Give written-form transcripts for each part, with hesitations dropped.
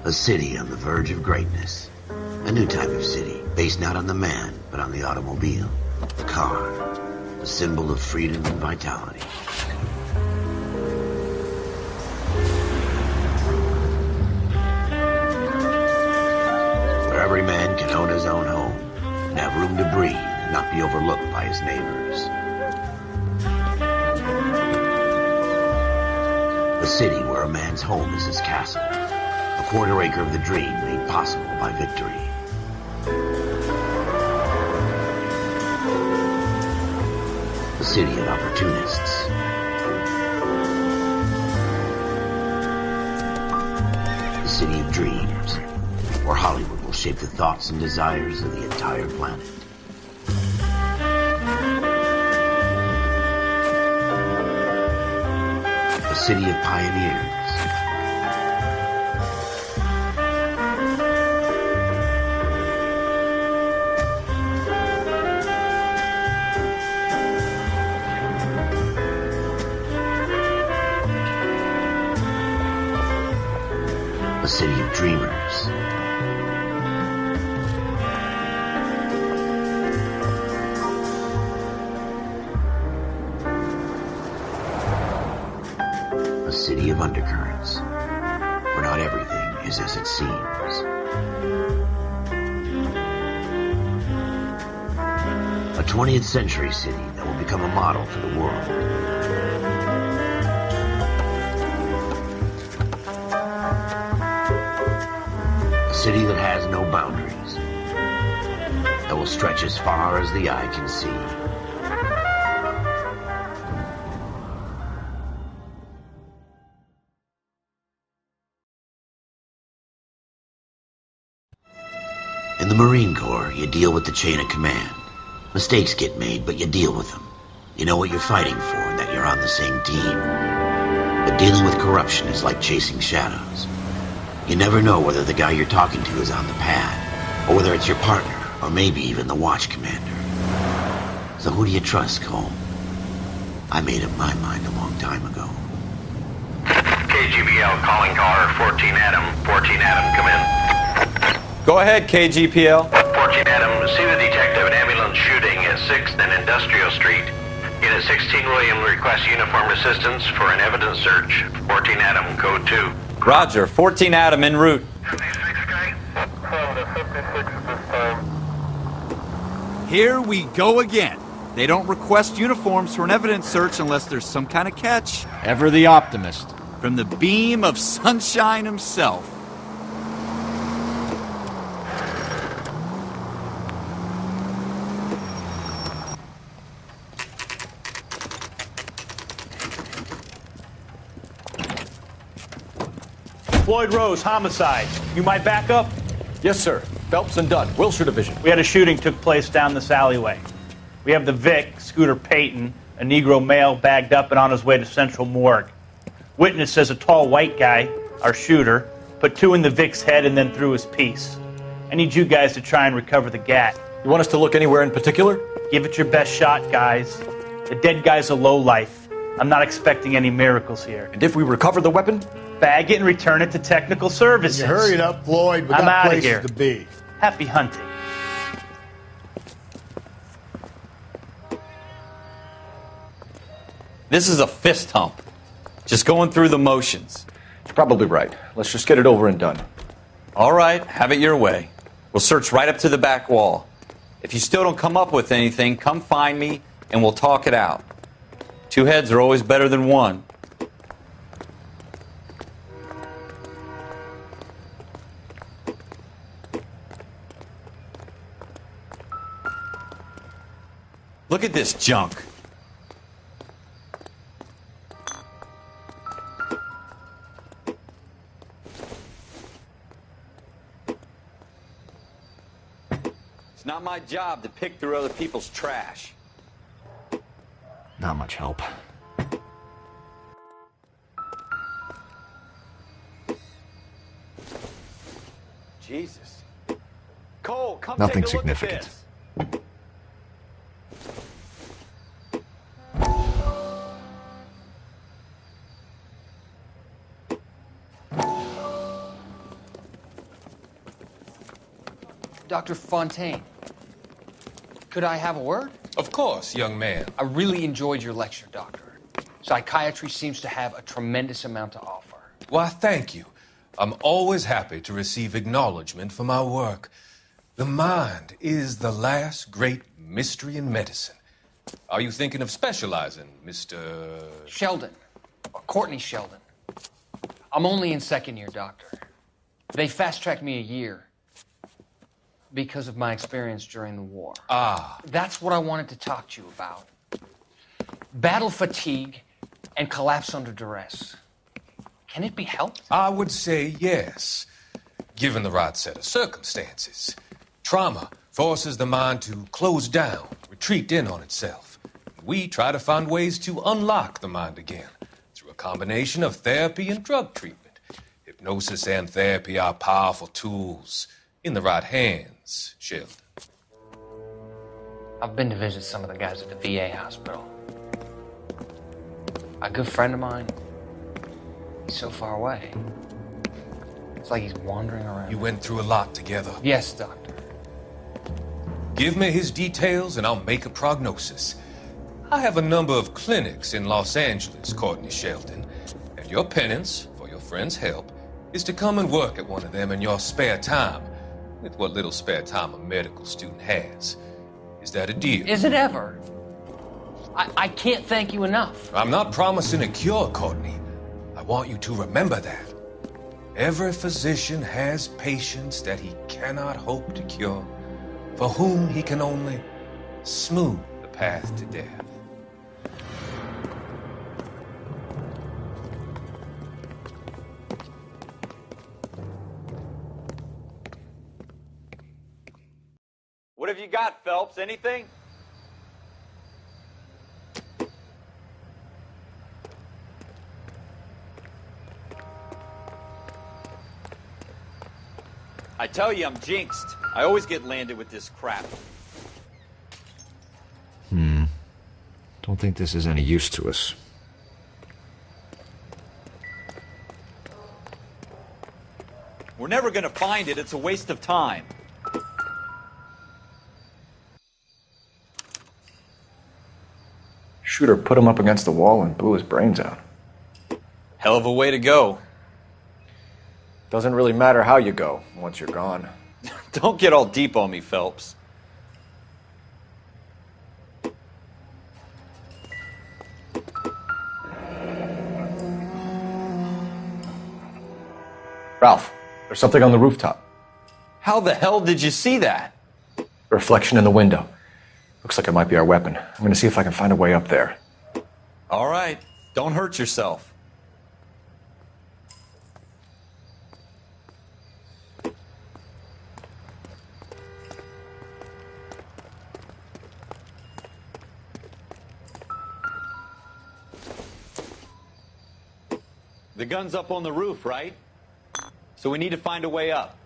A city on the verge of greatness. A new type of city, based not on the man, but on the automobile. The car. A symbol of freedom and vitality. Where every man can own his own home, and have room to breathe, and not be overlooked by his neighbors. A city where a man's home is his castle. A quarter acre of the dream made possible by victory. A city of opportunists. A city of dreams, where Hollywood will shape the thoughts and desires of the entire planet. A city of pioneers. A city of dreamers. A city of undercurrents, where not everything is as it seems. A 20th century city that will become a model for the world. A city that has no boundaries, that will stretch as far as the eye can see. In the Marine Corps, you deal with the chain of command. Mistakes get made, but you deal with them. You know what you're fighting for and that you're on the same team. But dealing with corruption is like chasing shadows. You never know whether the guy you're talking to is on the pad, or whether it's your partner, or maybe even the watch commander. So who do you trust, Cole? I made up my mind a long time ago. KGBL calling caller 14 Adam. 14 Adam, come in. Go ahead, KGPL. 14 Adam, see the detective an ambulance shooting at 6th and Industrial Street. Unit 16 William requests uniformed assistance for an evidence search. 14 Adam, code 2. Roger, 14 Adam en route. 56 guy? 56 at this time. Here we go again. They don't request uniforms for an evidence search unless there's some kind of catch. Ever the optimist. From the beam of sunshine himself. Floyd Rose, homicide. You might back up? Yes, sir. Phelps and Dunn, Wilshire Division. We had a shooting took place down this alleyway. We have the Vic, Scooter Payton, a Negro male bagged up and on his way to Central Morgue. Witness says a tall white guy, our shooter, put 2 in the Vic's head and then threw his piece. I need you guys to try and recover the gat. You want us to look anywhere in particular? Give it your best shot, guys. The dead guy's a lowlife. I'm not expecting any miracles here. And if we recover the weapon? Bag it and return it to technical services. You hurried up, Floyd. We I'm got outta places here. to be. Happy hunting. This is a fist hump. Just going through the motions. You're probably right. Let's just get it over and done. All right, have it your way. We'll search right up to the back wall. If you still don't come up with anything, come find me and we'll talk it out. 2 heads are always better than 1. Look at this junk. It's not my job to pick through other people's trash. Not much help. Jesus. Cole, come Nothing take a look significant. at this. Dr. Fontaine, could I have a word? Of course, young man. I really enjoyed your lecture, Doctor. Psychiatry seems to have a tremendous amount to offer. Why, thank you. I'm always happy to receive acknowledgement for my work. The mind is the last great mystery in medicine. Are you thinking of specializing, Mr. Sheldon. Courtney Sheldon. I'm only in second year, Doctor. They fast-tracked me a year because of my experience during the war. Ah. That's what I wanted to talk to you about. Battle fatigue and collapse under duress. Can it be helped? I would say yes, given the right set of circumstances. Trauma forces the mind to close down, retreat in on itself. We try to find ways to unlock the mind again through a combination of therapy and drug treatment. Hypnosis and therapy are powerful tools in the right hands, Sheldon. I've been to visit some of the guys at the VA hospital. A good friend of mine, he's so far away. It's like he's wandering around. You went through a lot together. Yes, Doctor. Give me his details and I'll make a prognosis. I have a number of clinics in Los Angeles, Courtney Sheldon, and your penance, for your friend's help, is to come and work at one of them in your spare time, with what little spare time a medical student has. Is that a deal? Is it ever? I can't thank you enough. I'm not promising a cure, Courtney. I want you to remember that. Every physician has patients that he cannot hope to cure, for whom he can only smooth the path to death. What have you got, Phelps? Anything? I tell you, I'm jinxed. I always get landed with this crap. Don't think this is any use to us. We're never gonna find it. It's a waste of time. Shooter put him up against the wall and blew his brains out. Hell of a way to go. Doesn't really matter how you go once you're gone. Don't get all deep on me, Phelps. Ralph, there's something on the rooftop. How the hell did you see that? A reflection in the window. Looks like it might be our weapon. I'm going to see if I can find a way up there. All right. Don't hurt yourself. The gun's up on the roof, right? So we need to find a way up.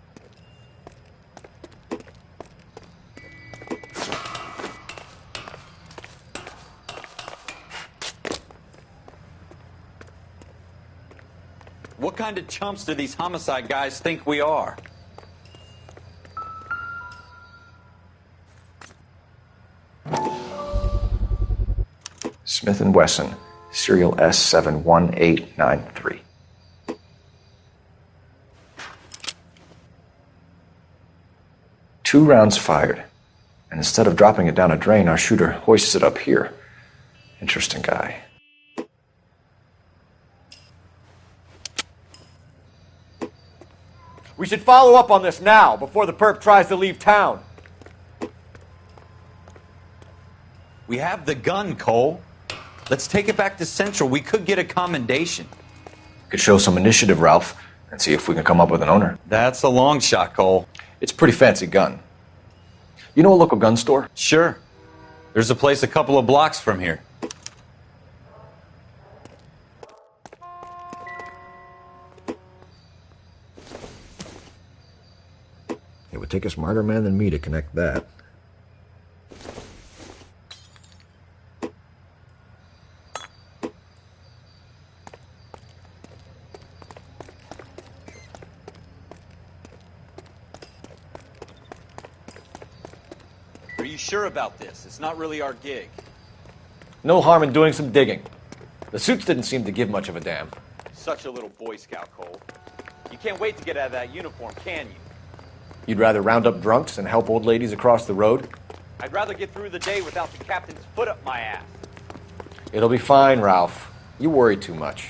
What kind of chumps do these homicide guys think we are? Smith & Wesson, serial S71893. Two rounds fired, and instead of dropping it down a drain, our shooter hoists it up here. Interesting guy. We should follow up on this now, before the perp tries to leave town. We have the gun, Cole. Let's take it back to Central. We could get a commendation. Could show some initiative, Ralph, and see if we can come up with an owner. That's a long shot, Cole. It's a pretty fancy gun. You know a local gun store? Sure. There's a place a couple of blocks from here. It would take a smarter man than me to connect that. Are you sure about this? It's not really our gig. No harm in doing some digging. The suits didn't seem to give much of a damn. Such a little Boy Scout, Cole. You can't wait to get out of that uniform, can you? You'd rather round up drunks and help old ladies across the road? I'd rather get through the day without the captain's foot up my ass. It'll be fine, Ralph. You worry too much.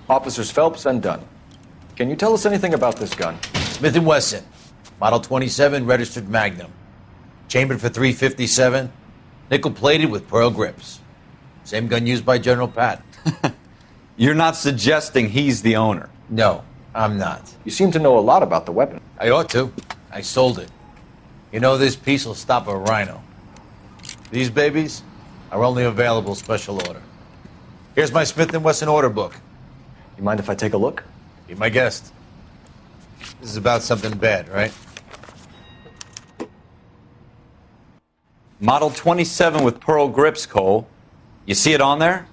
Officers Phelps and Dunn. Can you tell us anything about this gun? Smith & Wesson, Model 27, registered Magnum. Chambered for .357, nickel-plated with pearl grips. Same gun used by General Patton. You're not suggesting he's the owner? No, I'm not. You seem to know a lot about the weapon. I ought to. I sold it. You know, this piece will stop a rhino. These babies are only available special order. Here's my Smith & Wesson order book. You mind if I take a look? Be my guest. This is about something bad, right? Model 27 with pearl grips, Cole. You see it on there?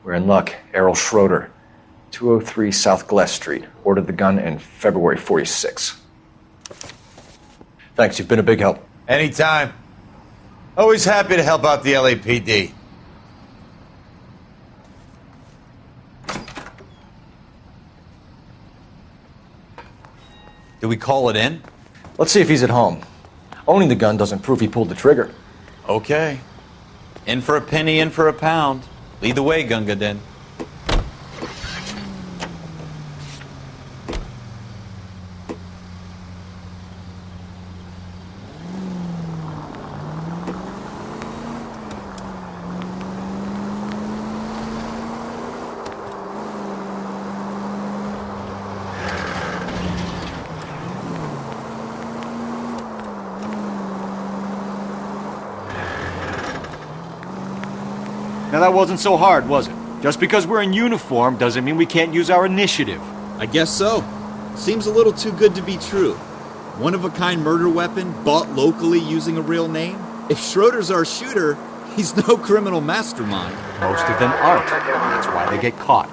We're in luck. Errol Schroeder, 203 South Glass Street. Ordered the gun in February '46. Thanks, you've been a big help. Anytime. Always happy to help out the LAPD. Do we call it in? Let's see if he's at home. Owning the gun doesn't prove he pulled the trigger. Okay. In for a penny, in for a pound. Lead the way, Gunga Din. Now that wasn't so hard, was it? Just because we're in uniform doesn't mean we can't use our initiative. I guess so. Seems a little too good to be true. One-of-a-kind murder weapon bought locally using a real name? If Schroeder's our shooter, he's no criminal mastermind. Most of them aren't. That's why they get caught.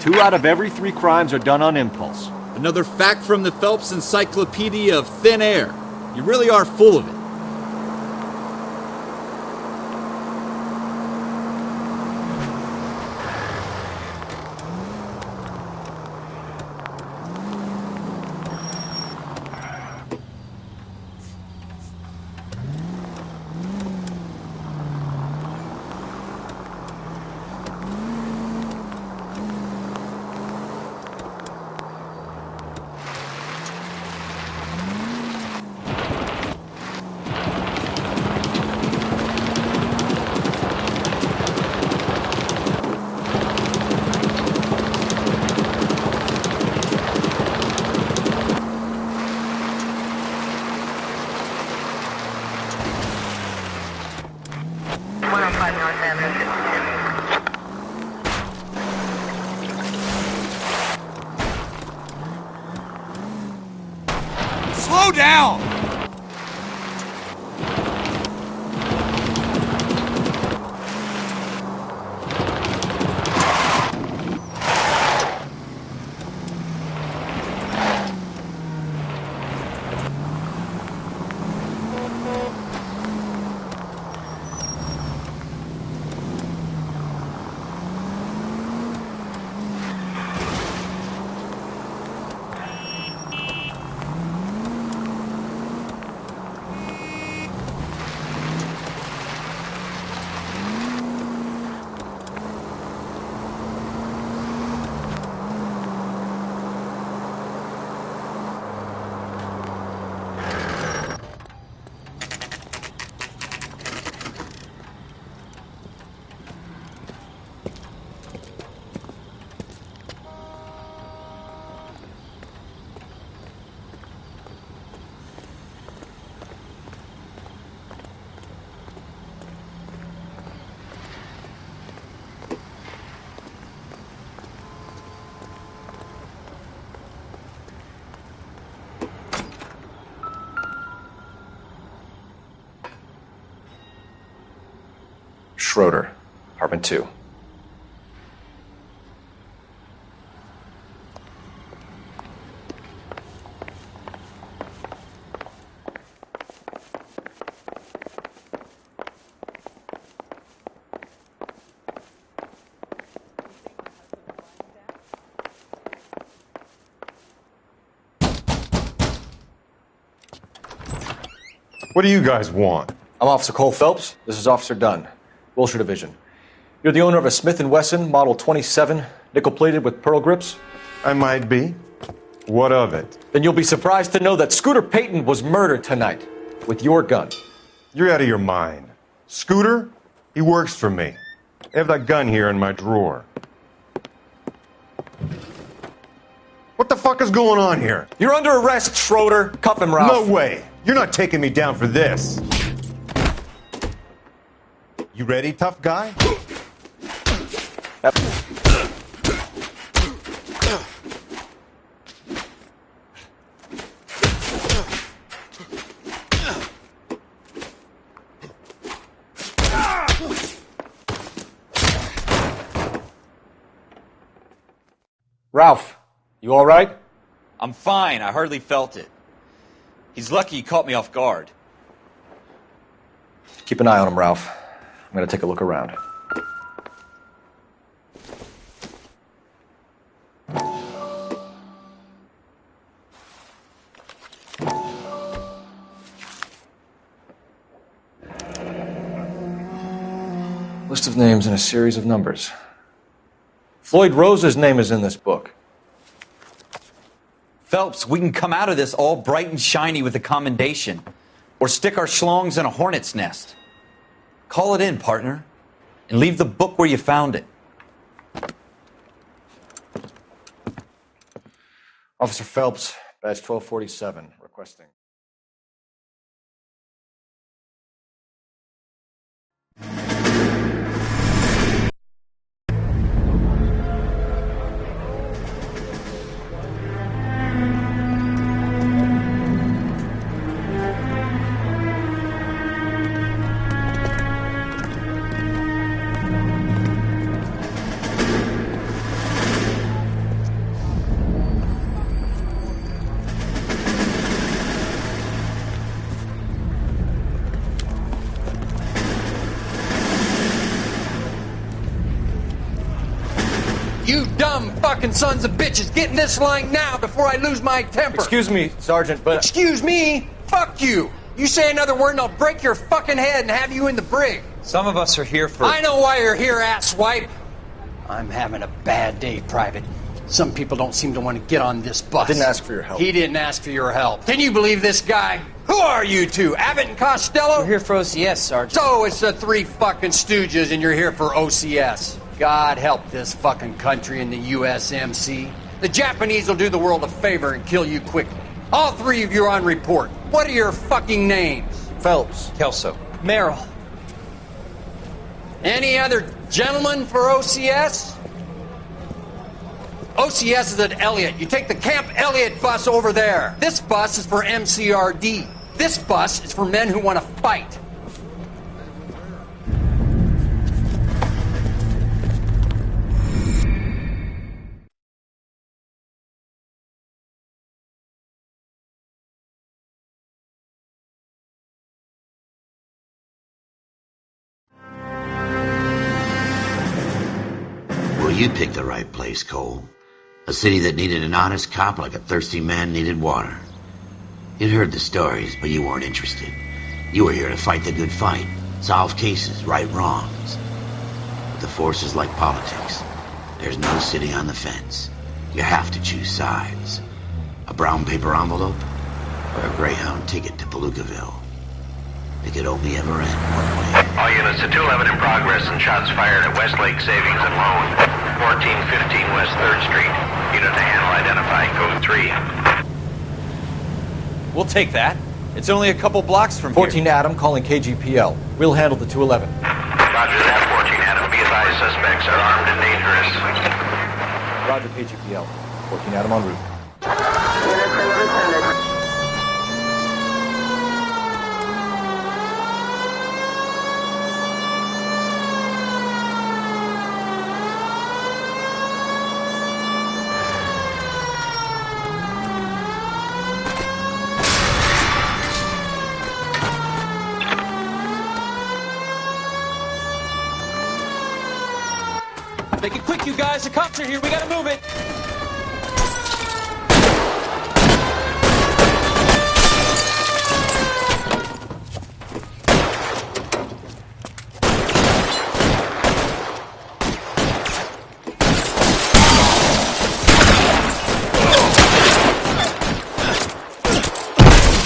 2 out of every 3 crimes are done on impulse. Another fact from the Phelps Encyclopedia of Thin Air. You really are full of it. North Avenue. down! Schroeder, apartment 2. What do you guys want? I'm Officer Cole Phelps. This is Officer Dunn, Wilshire Division. You're the owner of a Smith & Wesson Model 27, nickel-plated with pearl grips? I might be. What of it? Then you'll be surprised to know that Scooter Payton was murdered tonight with your gun. You're out of your mind. Scooter? He works for me. I have that gun here in my drawer. What the fuck is going on here? You're under arrest, Schroeder. Cuff him, Ralph. No way. You're not taking me down for this. You ready, tough guy? Ralph, you all right? I'm fine. I hardly felt it. He's lucky he caught me off guard. Keep an eye on him, Ralph. I'm going to take a look around. List of names and a series of numbers. Floyd Rose's name is in this book. Phelps, we can come out of this all bright and shiny with a commendation. Or stick our schlongs in a hornet's nest. Call it in, partner. And leave the book where you found it. Officer Phelps, badge 1247, requesting. You dumb fucking sons of bitches, get in this line now before I lose my temper. Excuse me, Sergeant, but... Excuse me? Fuck you. You say another word and I'll break your fucking head and have you in the brig. Some of us are here for... I know why you're here, asswipe. I'm having a bad day, Private. Some people don't seem to want to get on this bus. I didn't ask for your help. He didn't ask for your help. Can you believe this guy? Who are you two? Abbott and Costello? We're here for OCS, Sergeant. So it's the three fucking stooges and you're here for OCS. God help this fucking country and the USMC. The Japanese will do the world a favor and kill you quickly. All three of you are on report. What are your fucking names? Phelps. Kelso. Merrill. Any other gentlemen for OCS? OCS is at Elliott. You take the Camp Elliott bus over there. This bus is for MCRD. This bus is for men who want to fight. Well, you picked the right place, Cole. A city that needed an honest cop like a thirsty man needed water. You'd heard the stories, but you weren't interested. You were here to fight the good fight, solve cases, right wrongs. But the force is like politics. There's no sitting on the fence. You have to choose sides. A brown paper envelope or a Greyhound ticket to Palookaville. It could only ever end one way. All units to 211 in progress and shots fired at Westlake Savings and Loan, 1415 West 3rd Street. Unit to handle identify code 3. We'll take that. It's only a couple blocks from 14 here. Adam calling KGPL. We'll handle the 211. Roger that, 14 Adam. Be advised, suspects are armed and dangerous. Roger, KGPL. 14 Adam en route. Make it quick, you guys. The cops are here. We gotta move it.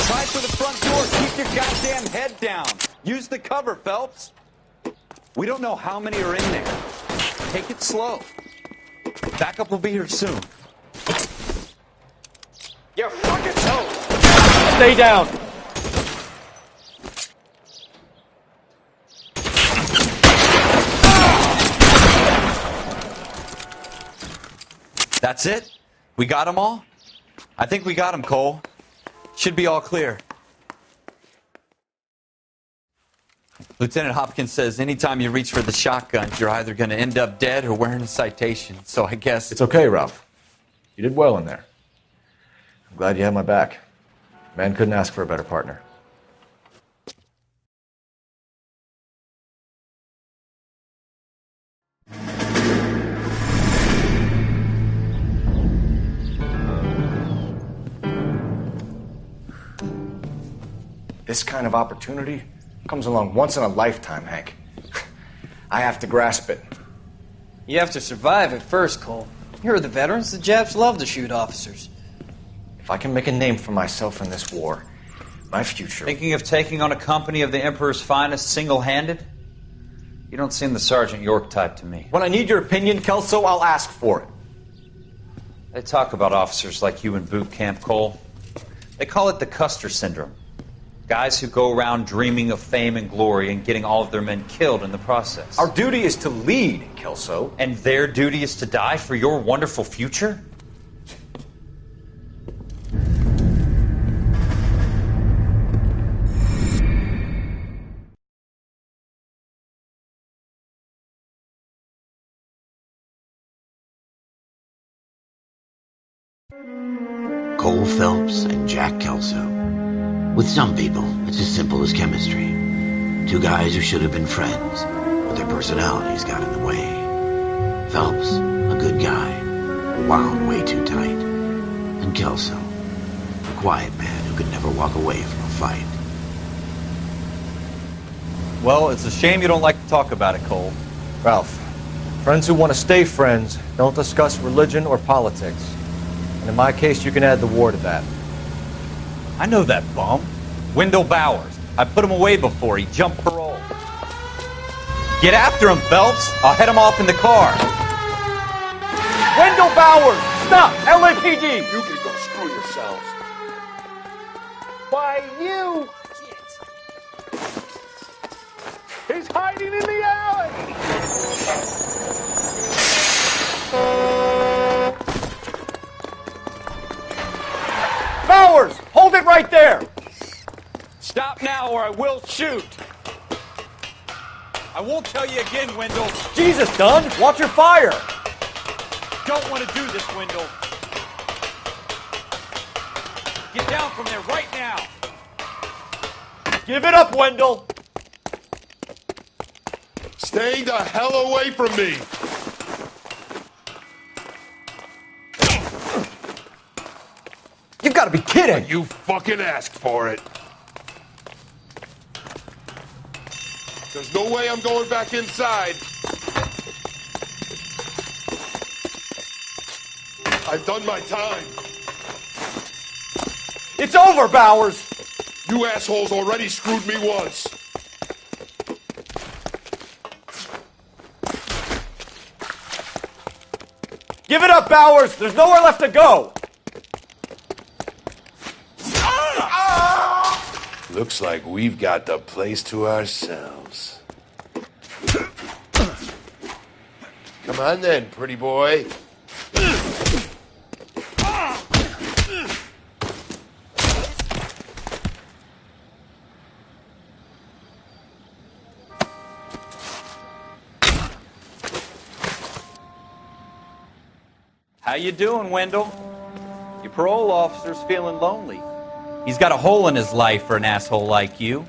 Try for the front door. Keep your goddamn head down. Use the cover, Phelps. We don't know how many are in there. Take it slow. Backup will be here soon. You're fucking toast. Stay down. That's it? We got them all? I think we got them, Cole. Should be all clear. Lieutenant Hopkins says anytime you reach for the shotguns, you're either going to end up dead or wearing a citation. So I guess... It's okay, Ralph. You did well in there. I'm glad you had my back. Man couldn't ask for a better partner. This kind of opportunity comes along once in a lifetime, Hank. I have to grasp it. You have to survive it first, Cole. You're the veterans. The Japs love to shoot officers. If I can make a name for myself in this war, my future... Thinking of taking on a company of the Emperor's finest single-handed? You don't seem the Sergeant York type to me. When I need your opinion, Kelso, I'll ask for it. They talk about officers like you in boot camp, Cole. They call it the Custer Syndrome. Guys who go around dreaming of fame and glory and getting all of their men killed in the process. Our duty is to lead, Kelso. And their duty is to die for your wonderful future? Cole Phelps and Jack Kelso. With some people, it's as simple as chemistry. Two guys who should have been friends, but their personalities got in the way. Phelps, a good guy, wound way too tight. And Kelso, a quiet man who could never walk away from a fight. Well, it's a shame you don't like to talk about it, Cole. Ralph, friends who want to stay friends don't discuss religion or politics. And in my case, you can add the war to that. I know that bum. Wendell Bowers. I put him away before. He jumped parole. Get after him, Phelps. I'll head him off in the car. Wendell Bowers! Stop! LAPD! You can go screw yourselves. Why, you... He's hiding in the alley! now or I will shoot. I won't tell you again, Wendell. Jesus, Dunn! Watch your fire! Don't want to do this, Wendell. Get down from there right now. Give it up, Wendell! Stay the hell away from me! You've got to be kidding! You fucking asked for it. There's no way I'm going back inside. I've done my time. It's over, Bowers! You assholes already screwed me once. Give it up, Bowers! There's nowhere left to go! Looks like we've got the place to ourselves. Come on then, pretty boy. How you doing, Wendell? Your parole officer's feeling lonely. He's got a hole in his life for an asshole like you.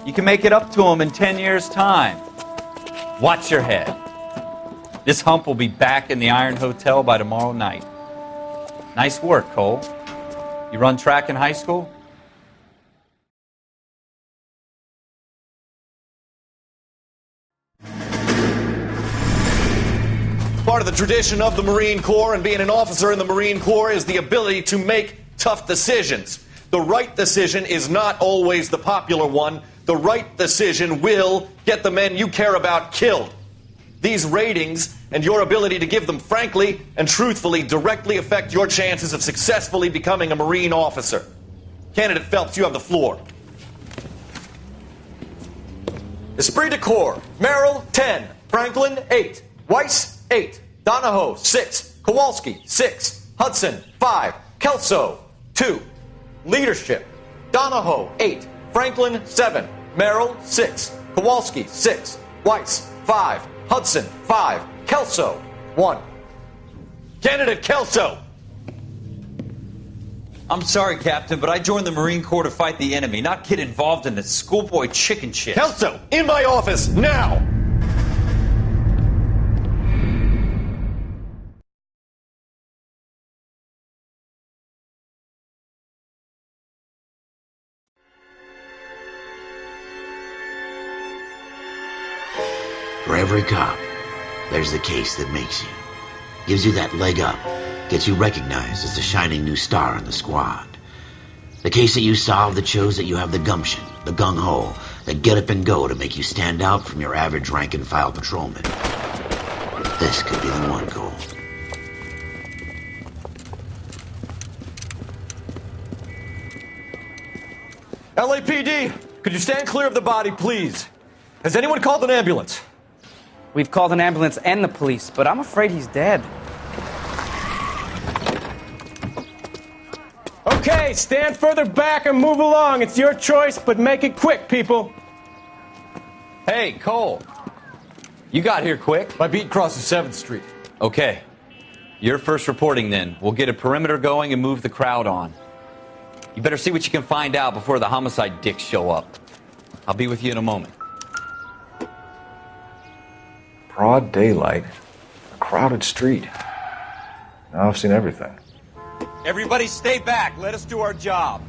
You can make it up to him in 10 years' time. Watch your head. This hump will be back in the Iron Hotel by tomorrow night. Nice work, Cole. You run track in high school? Part of the tradition of the Marine Corps and being an officer in the Marine Corps is the ability to make tough decisions. The right decision is not always the popular one. The right decision will get the men you care about killed. These ratings and your ability to give them frankly and truthfully directly affect your chances of successfully becoming a Marine officer. Candidate Phelps, you have the floor. Esprit de Corps, Merrill, 10. Franklin, 8. Weiss, 8. Donahoe, 6. Kowalski, 6. Hudson, 5. Kelso, 2. Leadership, Donahoe, 8. Franklin, 7. Merrill, 6. Kowalski, 6. Weiss, 5. Hudson, 5. Kelso, 1. Candidate Kelso! I'm sorry, Captain, but I joined the Marine Corps to fight the enemy, not get involved in this schoolboy chicken shit. Kelso, in my office, now! For every cop, there's the case that makes you. Gives you that leg up. Gets you recognized as the shining new star in the squad. The case that you solve that shows that you have the gumption, the gung-ho, the get up and go to make you stand out from your average rank-and-file patrolman. This could be the one, Cole. LAPD, could you stand clear of the body, please? Has anyone called an ambulance? We've called an ambulance and the police, but I'm afraid he's dead. Okay, stand further back and move along. It's your choice, but make it quick, people. Hey, Cole. You got here quick. My beat crosses 7th Street. Okay. You're first reporting then. We'll get a perimeter going and move the crowd on. You better see what you can find out before the homicide dicks show up. I'll be with you in a moment. Broad daylight. A crowded street. Now I've seen everything. Everybody stay back. Let us do our job.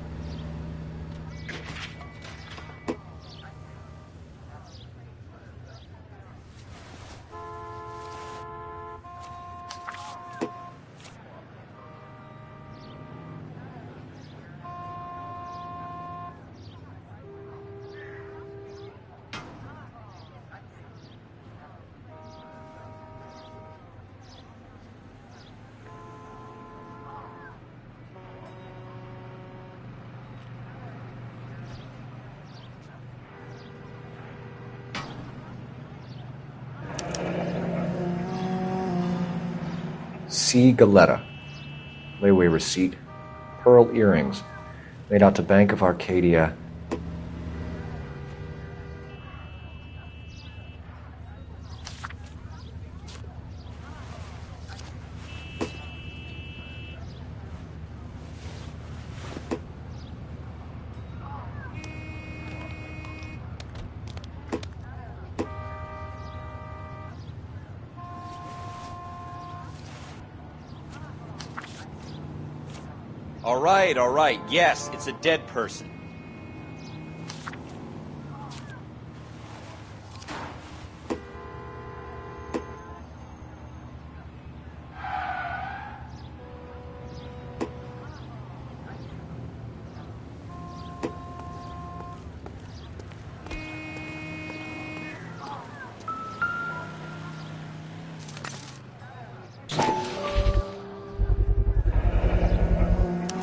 C. Galetta. Layaway receipt. Pearl earrings. Made out to Bank of Arcadia. All right. Yes, it's a dead person.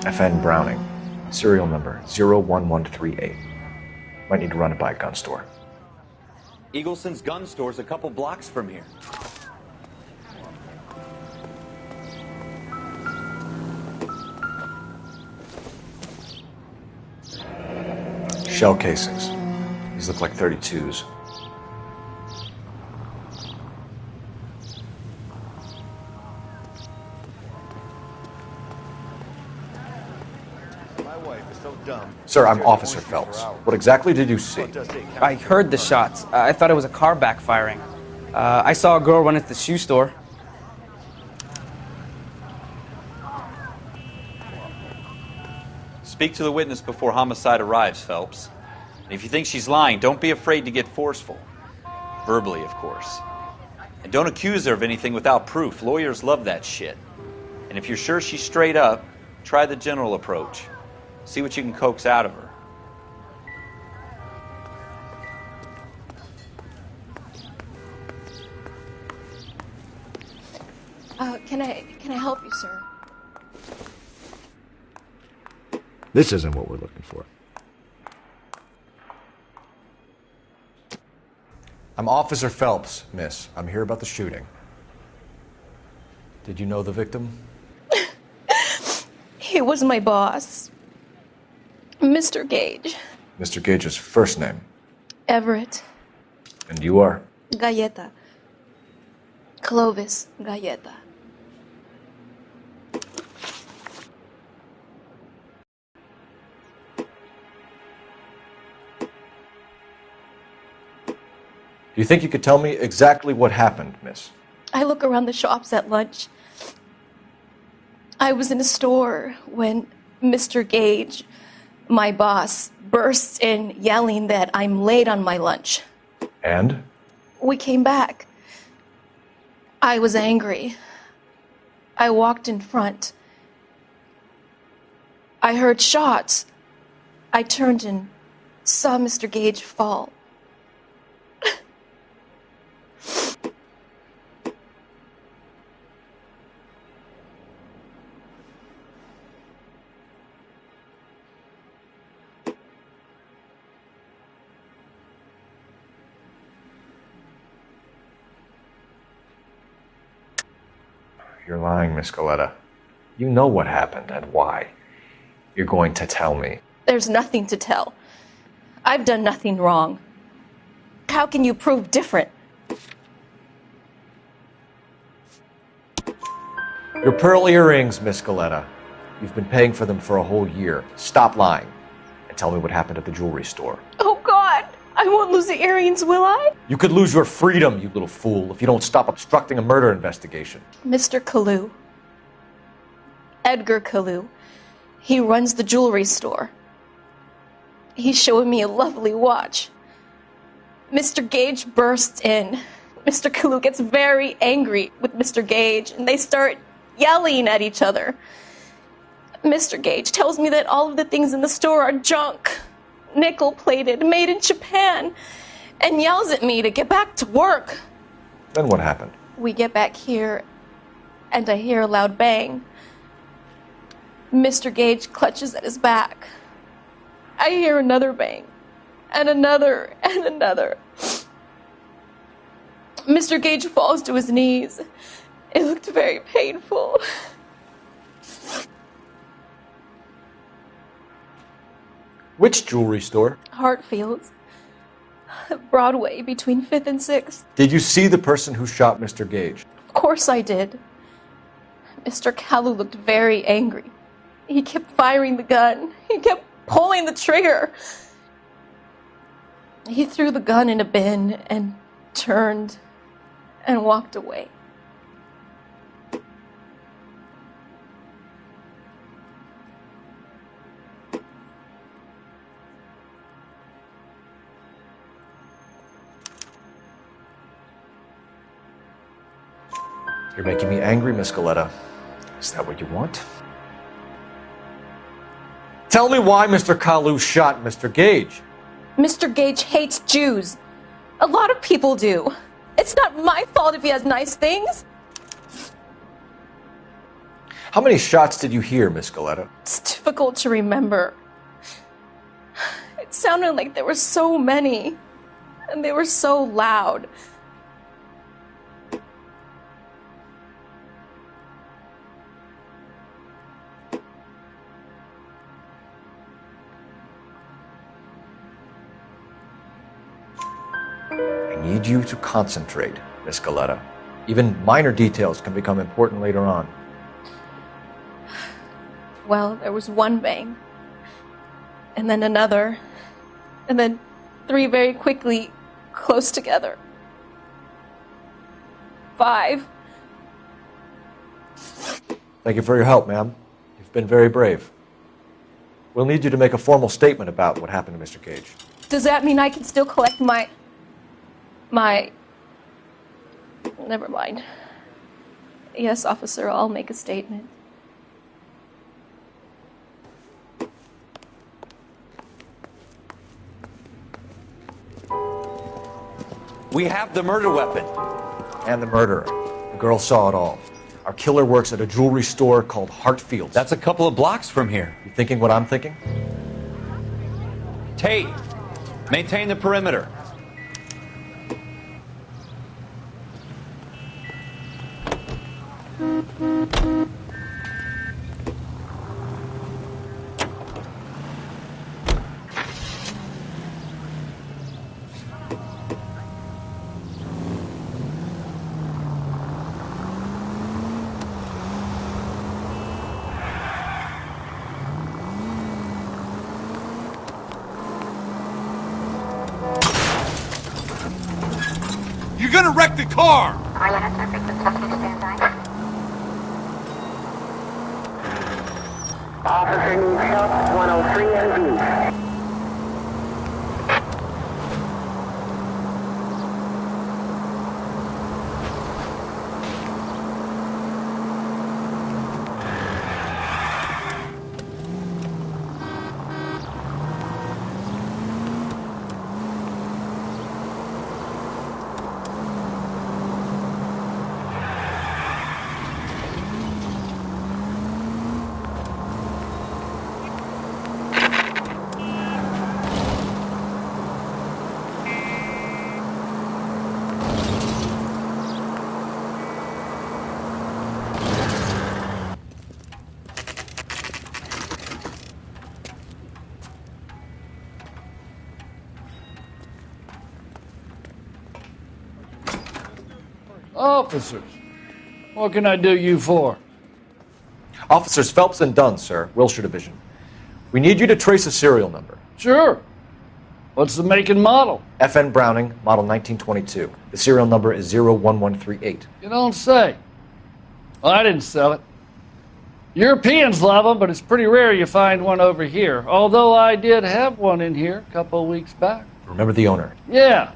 FN Browning, serial number 01138. Might need to run it by a gun store. Eagleson's gun store's a couple blocks from here. Shell casings. These look like 32s. Sir, I'm Officer Phelps. What exactly did you see? I heard the shots. I thought it was a car backfiring. I saw a girl run into the shoe store. Speak to the witness before homicide arrives, Phelps. And if you think she's lying, don't be afraid to get forceful. Verbally, of course. And don't accuse her of anything without proof. Lawyers love that shit. And if you're sure she's straight up, try the general approach. See what you can coax out of her. Can I help you, sir? This isn't what we're looking for. I'm Officer Phelps, miss. I'm here about the shooting. Did you know the victim? He was my boss, Mr. Gage. Mr. Gage's first name. Everett. And you are? Galleta. Clovis Galleta. Do you think you could tell me exactly what happened, miss? I look around the shops at lunch. I was in a store when Mr. Gage, my boss, bursts in yelling that I'm late on my lunch. And? We came back. I was angry. I walked in front. I heard shots. I turned and saw Mr. Gage fall. You're lying, Miss Galleta. You know what happened and why. You're going to tell me. There's nothing to tell. I've done nothing wrong. How can you prove different? Your pearl earrings, Miss Galleta. You've been paying for them for a whole year. Stop lying and tell me what happened at the jewelry store. Oh, God! I won't lose the earrings, will I? You could lose your freedom, you little fool, if you don't stop obstructing a murder investigation. Mr. Kalu. Edgar Kalu. He runs the jewelry store. He's showing me a lovely watch. Mr. Gage bursts in. Mr. Kalu gets very angry with Mr. Gage, and they start yelling at each other. Mr. Gage tells me that all of the things in the store are junk, nickel-plated, made in Japan, and yells at me to get back to work. Then what happened? We get back here, and I hear a loud bang. Mr. Gage clutches at his back. I hear another bang, and another, and another. Mr. Gage falls to his knees. It looked very painful. Which jewelry store? Hartfield's. Broadway, between 5th and 6th. Did you see the person who shot Mr. Gage? Of course I did. Mr. Kalu looked very angry. He kept firing the gun. He kept pulling the trigger. He threw the gun in a bin and turned and walked away. You're making me angry, Miss Galetta. Is that what you want? Tell me why Mr. Kalu shot Mr. Gage. Mr. Gage hates Jews. A lot of people do. It's not my fault if he has nice things. How many shots did you hear, Miss Galetta? It's difficult to remember. It sounded like there were so many, and they were so loud. I need you to concentrate, Miss Galetta. Even minor details can become important later on. Well, there was one bang, and then another, and then three very quickly, close together. 5. Thank you for your help, ma'am. You've been very brave. We'll need you to make a formal statement about what happened to Mr. Gage. Does that mean I can still collect my... Never mind. Yes, officer, I'll make a statement. We have the murder weapon. And the murderer. The girl saw it all. Our killer works at a jewelry store called Hartfield's. That's a couple of blocks from here. You thinking what I'm thinking? Tate, maintain the perimeter. You're gonna wreck the car! Officer needs help, 103 NV. Officers, what can I do you for? Officers Phelps and Dunn, sir, Wilshire Division. We need you to trace a serial number. Sure. What's the make and model? FN Browning, model 1922. The serial number is 01138. You don't say. Well, I didn't sell it. Europeans love them, but it's pretty rare you find one over here. Although I did have one in here a couple of weeks back. Remember the owner? Yeah.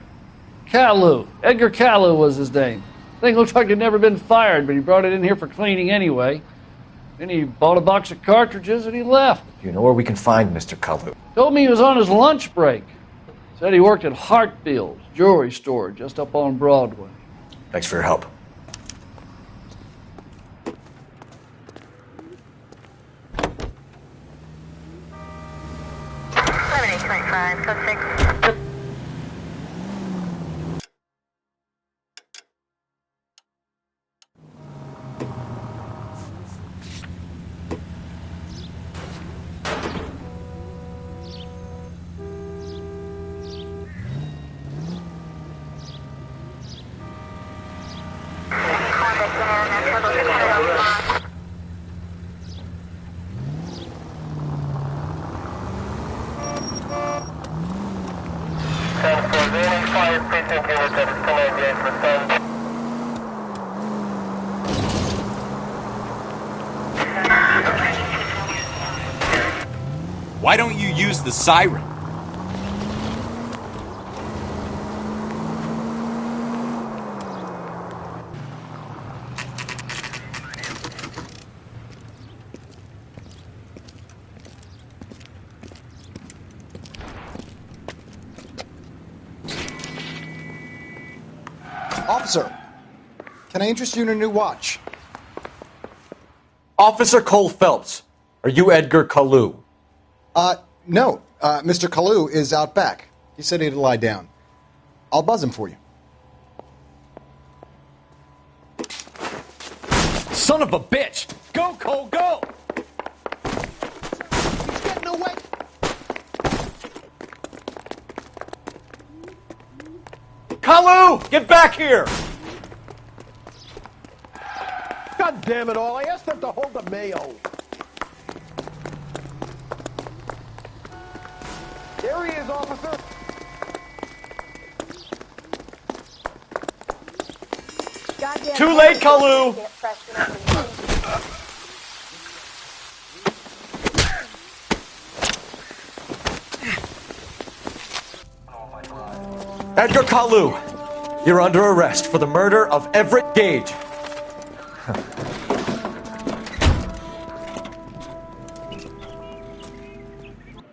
Kalu. Edgar Kalu was his name. Thing looked like he'd never been fired, but he brought it in here for cleaning anyway. Then he bought a box of cartridges and he left. Do you know where we can find Mr. Kalu? Told me he was on his lunch break. Said he worked at Hartfield's jewelry store just up on Broadway. Thanks for your help. Why don't you use the siren? Officer, can I interest you in a new watch? Officer Cole Phelps, are you Edgar Kalu? No. Mr. Kalu is out back. He said he'd lie down. I'll buzz him for you. Son of a bitch! Go, Cole, go! He's getting away! Kalu! Get back here! God damn it all, I asked them to hold the mayo. There he is, officer. Too late, Kalu! Edgar Kalu, you're under arrest for the murder of Everett Gage.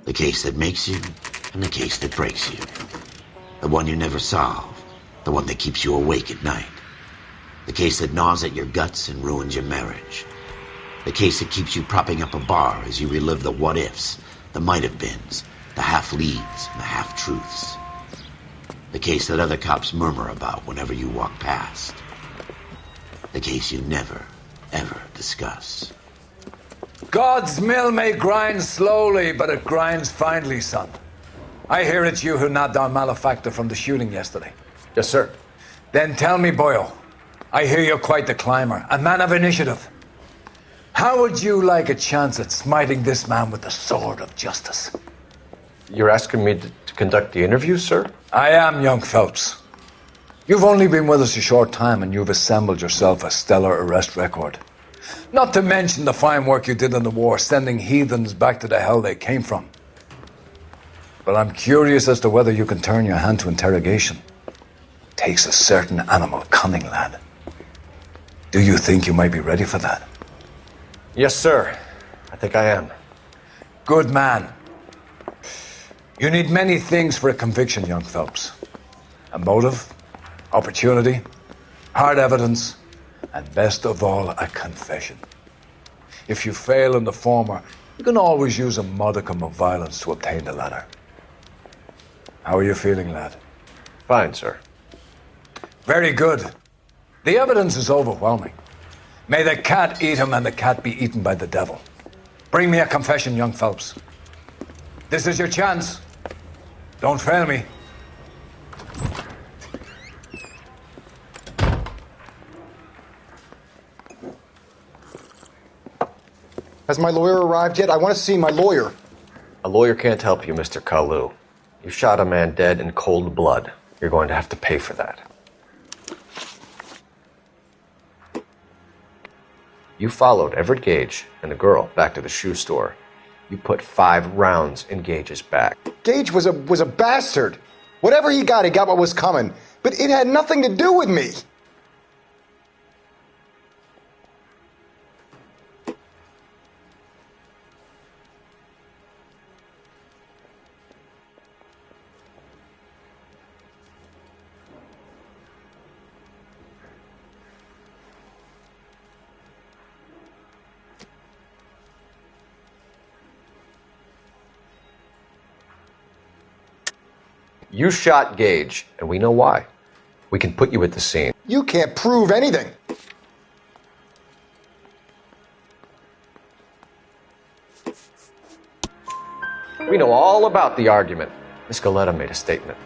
The case that makes you, and the case that breaks you. The one you never solve, the one that keeps you awake at night. The case that gnaws at your guts and ruins your marriage. The case that keeps you propping up a bar as you relive the what-ifs, the might-have-beens, the half-leads, and the half-truths. The case that other cops murmur about whenever you walk past. The case you never, ever discuss. God's mill may grind slowly, but it grinds finely, son. I hear it's you who nabbed our malefactor from the shooting yesterday. Yes, sir. Then tell me, boyo, I hear you're quite the climber, a man of initiative. How would you like a chance at smiting this man with the sword of justice? You're asking me to conduct the interview, sir? I am, young Phelps. You've only been with us a short time and you've assembled yourself a stellar arrest record. Not to mention the fine work you did in the war, sending heathens back to the hell they came from. But I'm curious as to whether you can turn your hand to interrogation. Takes a certain animal cunning, lad. Do you think you might be ready for that? Yes, sir. I think I am. Good man. You need many things for a conviction, young Phelps. A motive, opportunity, hard evidence, and best of all, a confession. If you fail in the former, you can always use a modicum of violence to obtain the latter. How are you feeling, lad? Fine, sir. Very good. The evidence is overwhelming. May the cat eat him and the cat be eaten by the devil. Bring me a confession, young Phelps. This is your chance. Don't fail me. Has my lawyer arrived yet? I want to see my lawyer. A lawyer can't help you, Mr. Kalu. You shot a man dead in cold blood. You're going to have to pay for that. You followed Everett Gage and the girl back to the shoe store. You put 5 rounds in Gage's back. Gage was a bastard. Whatever he got what was coming. But it had nothing to do with me. You shot Gage, and we know why. We can put you at the scene. You can't prove anything. We know all about the argument. Miss Galetta made a statement.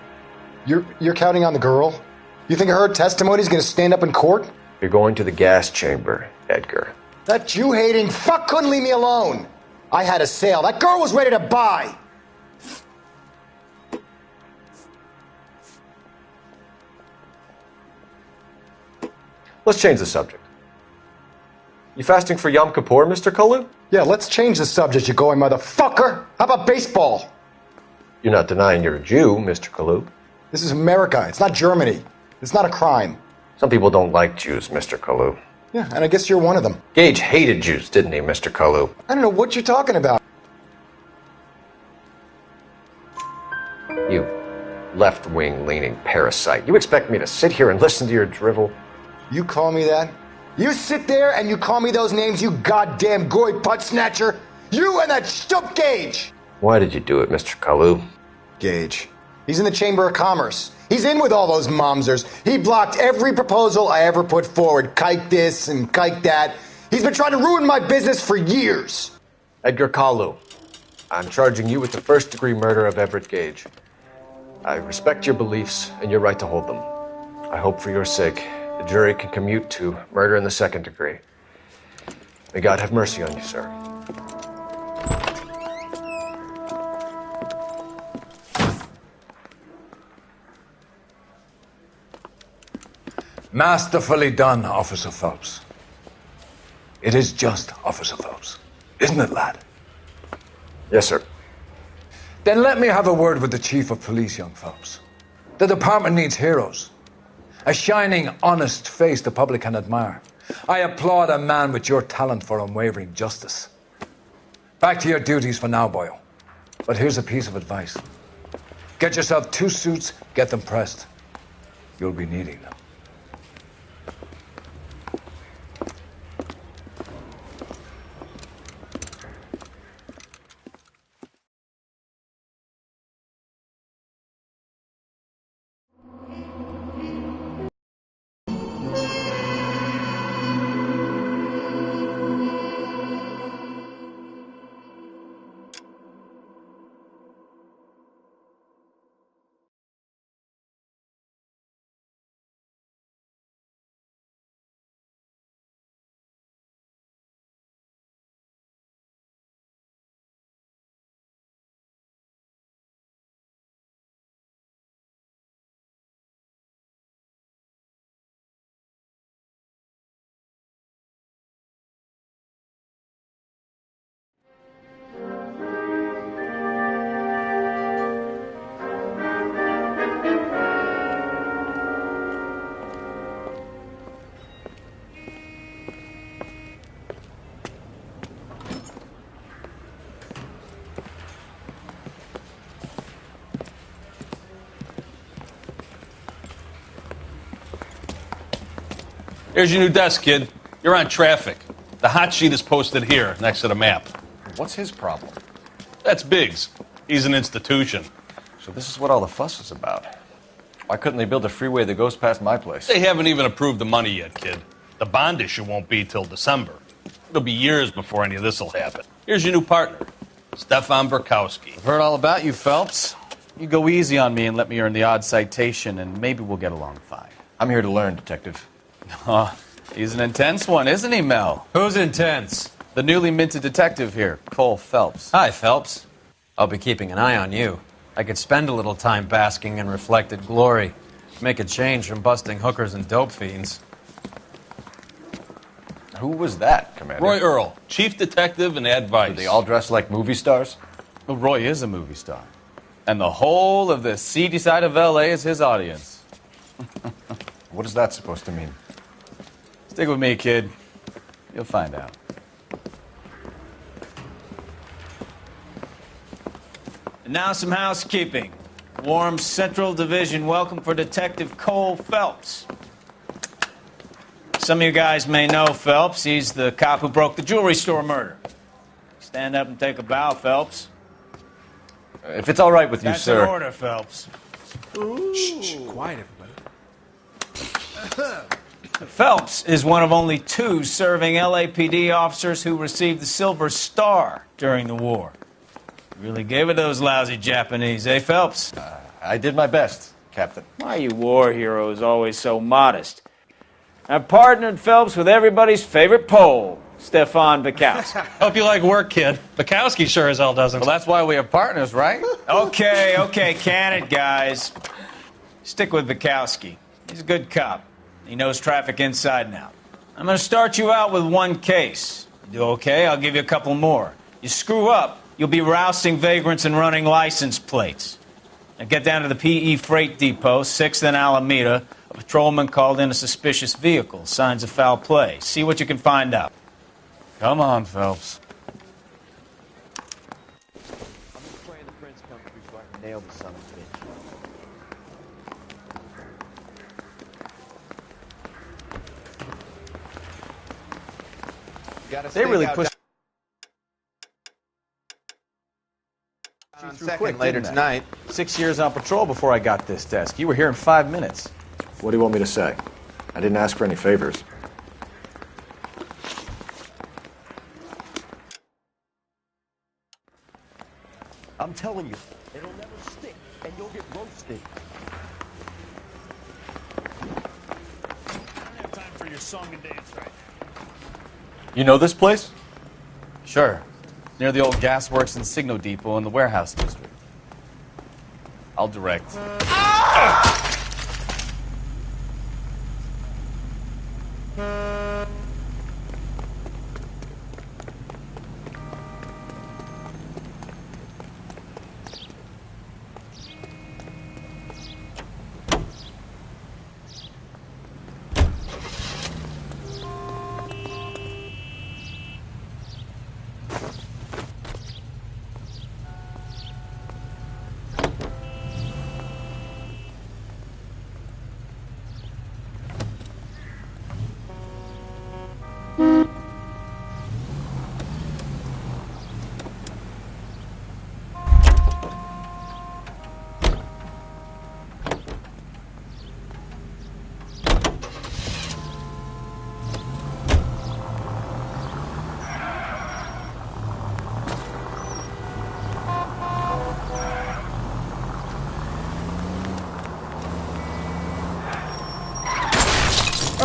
You're counting on the girl? You think her testimony's gonna stand up in court? You're going to the gas chamber, Edgar. That Jew-hating fuck couldn't leave me alone. I had a sale. That girl was ready to buy. Let's change the subject. You fasting for Yom Kippur, Mr. Kalu? Yeah, let's change the subject, you going motherfucker. How about baseball? You're not denying you're a Jew, Mr. Kalu. This is America. It's not Germany. It's not a crime. Some people don't like Jews, Mr. Kalu. Yeah, and I guess you're one of them. Gage hated Jews, didn't he, Mr. Kalu? I don't know what you're talking about. You. left-wing leaning parasite. You expect me to sit here and listen to your drivel? You call me that? You sit there and you call me those names, you goddamn goy putt snatcher? You and that stup Gage! Why did you do it, Mr. Kalu? Gage. He's in the Chamber of Commerce. He's in with all those momsers. He blocked every proposal I ever put forward. Kike this and kike that. He's been trying to ruin my business for years. Edgar Kalu, I'm charging you with the first-degree murder of Everett Gage. I respect your beliefs and your right to hold them. I hope for your sake the jury can commute to murder in the second degree. May God have mercy on you, sir. Masterfully done, Officer Phelps. It is just, Officer Phelps. Isn't it, lad? Yes, sir. Then let me have a word with the Chief of Police, young Phelps. The department needs heroes. A shining, honest face the public can admire. I applaud a man with your talent for unwavering justice. Back to your duties for now, boyo. But here's a piece of advice. Get yourself 2 suits, get them pressed. You'll be needing them. Here's your new desk, kid. You're on traffic. The hot sheet is posted here, next to the map. What's his problem? That's Biggs. He's an institution. So this is what all the fuss is about. Why couldn't they build a freeway that goes past my place? They haven't even approved the money yet, kid. The bond issue won't be till December. It'll be years before any of this will happen. Here's your new partner, Stefan Burkowski. I've heard all about you, Phelps. You go easy on me and let me earn the odd citation, and maybe we'll get along fine. I'm here to learn, Detective. Oh, he's an intense one, isn't he, Mel? Who's intense? The newly minted detective here, Cole Phelps. Hi, Phelps. I'll be keeping an eye on you. I could spend a little time basking in reflected glory. Make a change from busting hookers and dope fiends. Who was that, Commander? Roy Earl, chief detective and advice. Do they all dress like movie stars? Well, Roy is a movie star. And the whole of the seedy side of L.A. is his audience. What is that supposed to mean? Stick with me, kid. You'll find out. And now some housekeeping. Warm Central Division welcome for Detective Cole Phelps. Some of you guys may know Phelps. He's the cop who broke the jewelry store murder. Stand up and take a bow, Phelps. If it's all right with you, That's sir. That's an order, Phelps. Shh, quiet, everybody. Phelps is one of only 2 serving LAPD officers who received the Silver Star during the war. Really gave it those lousy Japanese, eh, Phelps? I did my best, Captain. Why are you war heroes always so modest? I've partnered Phelps with everybody's favorite Pole, Stefan Bukowski. Hope you like work, kid. Bukowski sure as hell doesn't. Well, that's why we have partners, right? Okay, can it, guys. Stick with Bukowski. He's a good cop. He knows traffic inside and out. I'm going to start you out with 1 case. You do okay, I'll give you a couple more. You screw up, you'll be rousting vagrants and running license plates. Now get down to the PE Freight Depot, 6th and Alameda. A patrolman called in a suspicious vehicle. Signs of foul play. See what you can find out. Come on, Phelps. I'm just praying the prince comes through so I can nail the son of a bitch. They really pushed you through quick later tonight. 6 years on patrol before I got this desk. You were here in 5 minutes. What do you want me to say? I didn't ask for any favors. I'm telling you, it'll never stick, and you'll get roasted. I don't have time for your song and dance right now. You know this place? Sure. Near the old gasworks and Signal Depot in the warehouse district. I'll direct.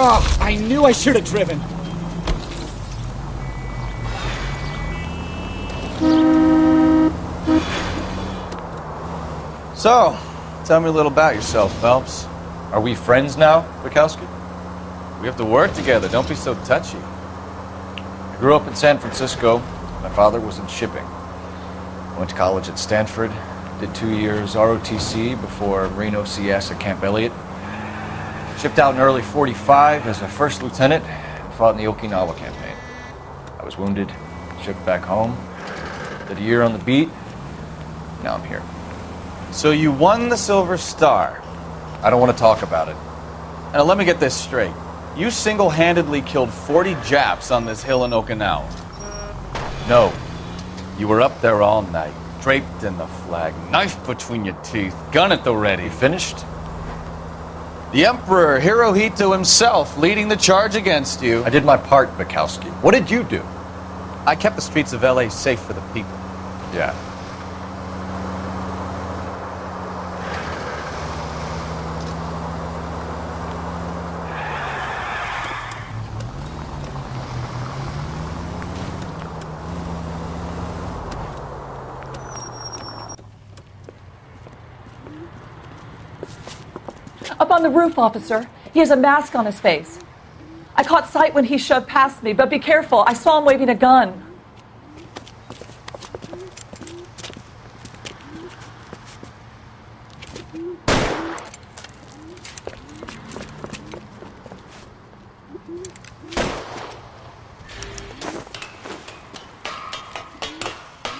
Oh, I knew I should have driven. So, tell me a little about yourself, Phelps. Are we friends now, Bukowski? We have to work together. Don't be so touchy. I grew up in San Francisco. My father was in shipping. Went to college at Stanford. Did 2 years ROTC before Marine OCS at Camp Elliott. Shipped out in early '45 as a first lieutenant and fought in the Okinawa campaign. I was wounded, shipped back home, did a year on the beat. Now I'm here. So you won the Silver Star. I don't want to talk about it. Now let me get this straight. You single-handedly killed 40 Japs on this hill in Okinawa. No. You were up there all night, draped in the flag, knife between your teeth, gun at the ready. You finished? The Emperor Hirohito himself leading the charge against you. I did my part, Bukowski. What did you do? I kept the streets of LA safe for the people. Yeah. Up on the roof, officer. He has a mask on his face. I caught sight when he shoved past me, but be careful. I saw him waving a gun.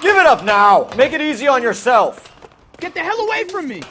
Give it up now! Make it easy on yourself! Get the hell away from me!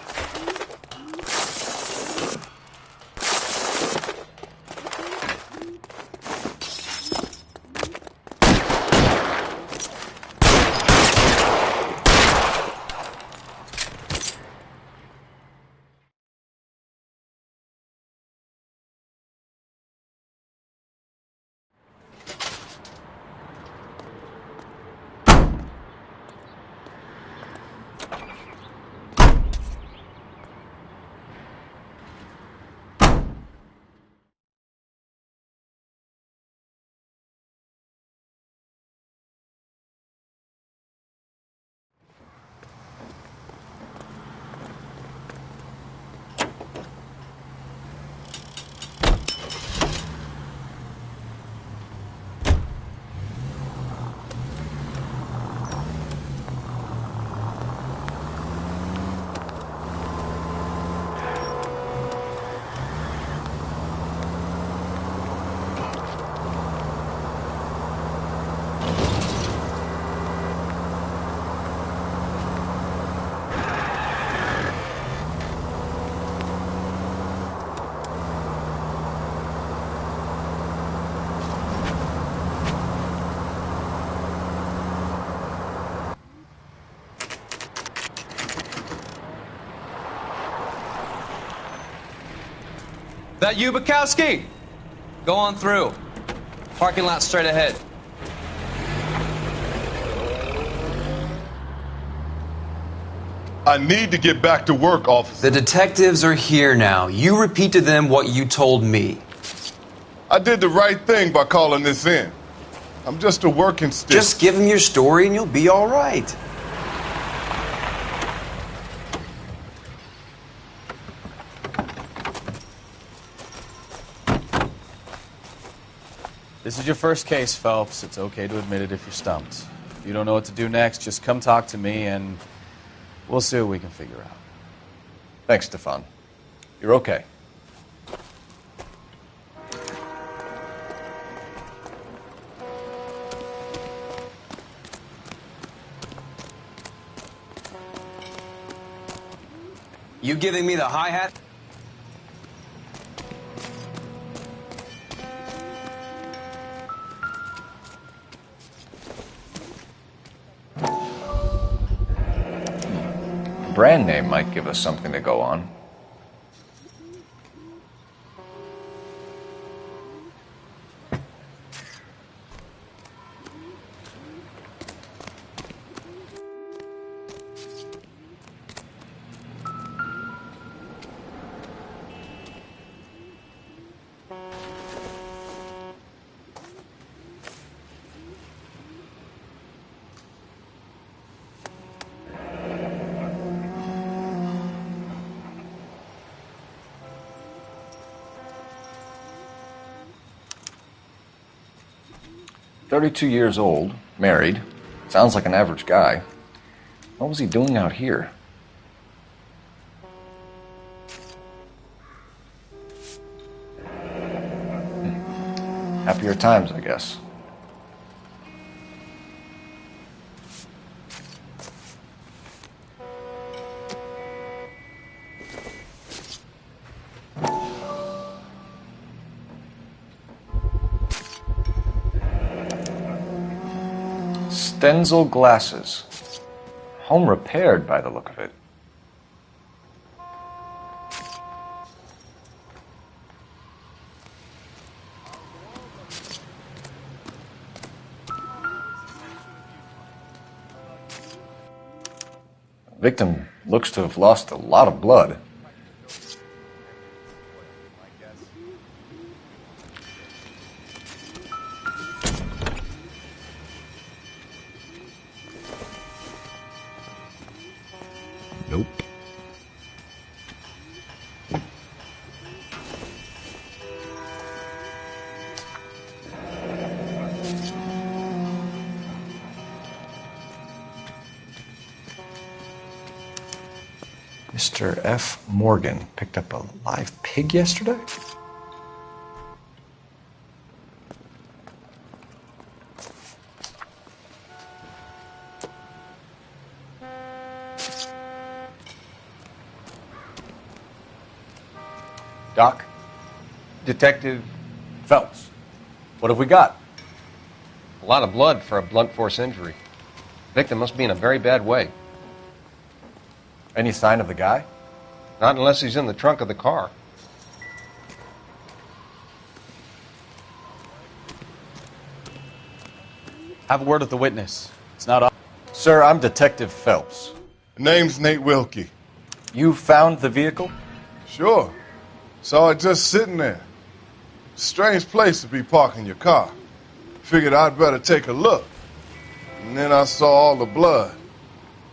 That you, Bukowski? Go on through. Parking lot straight ahead. I need to get back to work, officer. The detectives are here now. You repeat to them what you told me. I did the right thing by calling this in. I'm just a working stick. Just give them your story and you'll be all right. This is your first case, Phelps. It's okay to admit it if you're stumped. If you don't know what to do next, just come talk to me and we'll see what we can figure out. Thanks, Stefan. You're okay. You giving me the hi-hat? Brand name might give us something to go on. "32 years old, married. Sounds like an average guy. What was he doing out here?" Happier times, I guess. Stenzel glasses. Home repaired by the look of it. The victim looks to have lost a lot of blood. Nope. Mr. F. Morgan picked up a live pig yesterday? Doc? Detective Phelps. What have we got? A lot of blood for a blunt force injury. Victim must be in a very bad way. Any sign of the guy? Not unless he's in the trunk of the car. Have a word with the witness. It's not up. Sir, I'm Detective Phelps. Name's Nate Wilkie. You found the vehicle? Sure. Saw it just sitting there. Strange place to be parking your car. Figured I'd better take a look. And then I saw all the blood.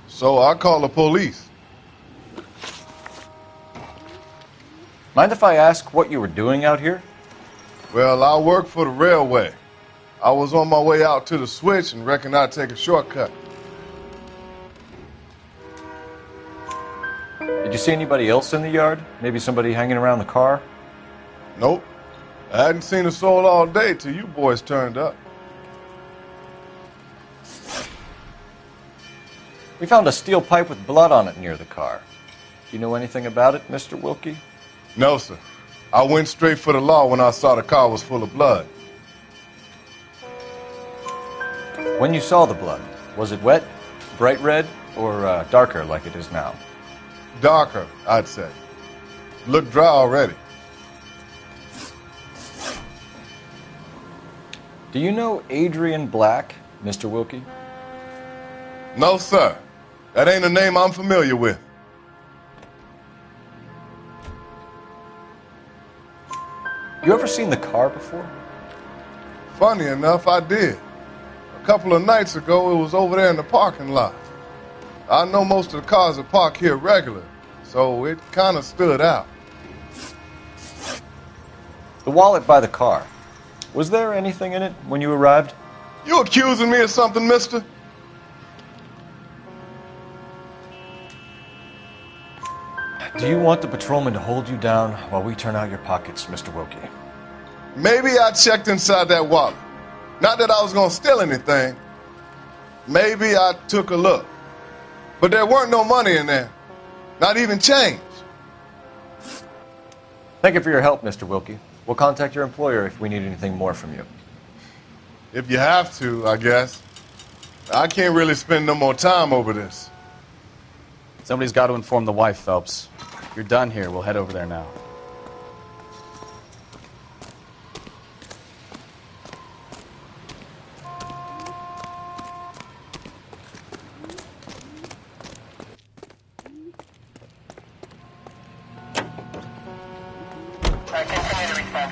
So I called the police. Mind if I ask what you were doing out here? Well, I work for the railway. I was on my way out to the switch and reckoned I'd take a shortcut. Did you see anybody else in the yard? Maybe somebody hanging around the car? Nope. I hadn't seen a soul all day till you boys turned up. We found a steel pipe with blood on it near the car. Do you know anything about it, Mr. Wilkie? No, sir. I went straight for the law when I saw the car was full of blood. When you saw the blood, was it wet, bright red, or darker like it is now? Darker, I'd say. Looked dry already. Do you know Adrian Black, Mr. Wilkie? No, sir. That ain't a name I'm familiar with. You ever seen the car before? Funny enough, I did. A couple of nights ago, it was over there in the parking lot. I know most of the cars are parked here regular, so it kind of stood out. The wallet by the car. Was there anything in it when you arrived? You accusing me of something, mister? Do you want the patrolman to hold you down while we turn out your pockets, Mr. Wilkie? Maybe I checked inside that wallet. Not that I was going to steal anything. Maybe I took a look. But there weren't no money in there. Not even change. Thank you for your help, Mr. Wilkie. We'll contact your employer if we need anything more from you. If you have to, I guess. I can't really spend no more time over this. Somebody's got to inform the wife, Phelps. If you're done here, we'll head over there now. Continue to respond.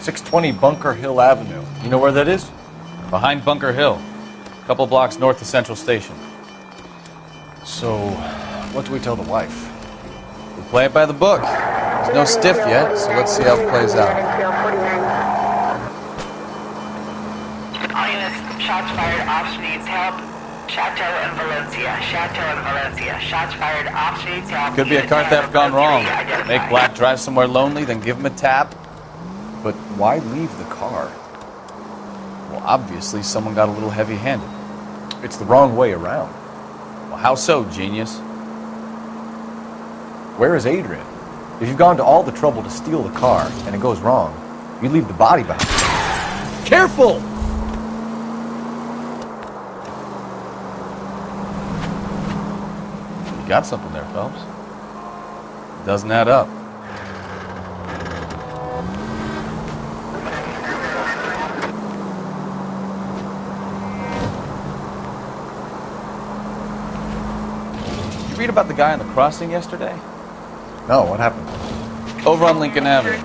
620 Bunker Hill Avenue. You know where that is? Behind Bunker Hill. A couple blocks north of Central Station. So, what do we tell the wife? We play it by the book. There's no stiff yet, so let's see how it plays out. All units, shots fired, officer needs help. Chateau and Valencia. Chateau and Valencia. Shots fired, officer needs help. Could be a car theft gone wrong. Make Black drive somewhere lonely, then give him a tap. But why leave the car? Well, obviously someone got a little heavy-handed. It's the wrong way around. Well, how so, genius? Where is Adrian? If you've gone to all the trouble to steal the car and it goes wrong, you leave the body behind. Careful! You got something there, Phelps. It doesn't add up. Read about the guy on the crossing yesterday? No, what happened? Over on Lincoln Avenue.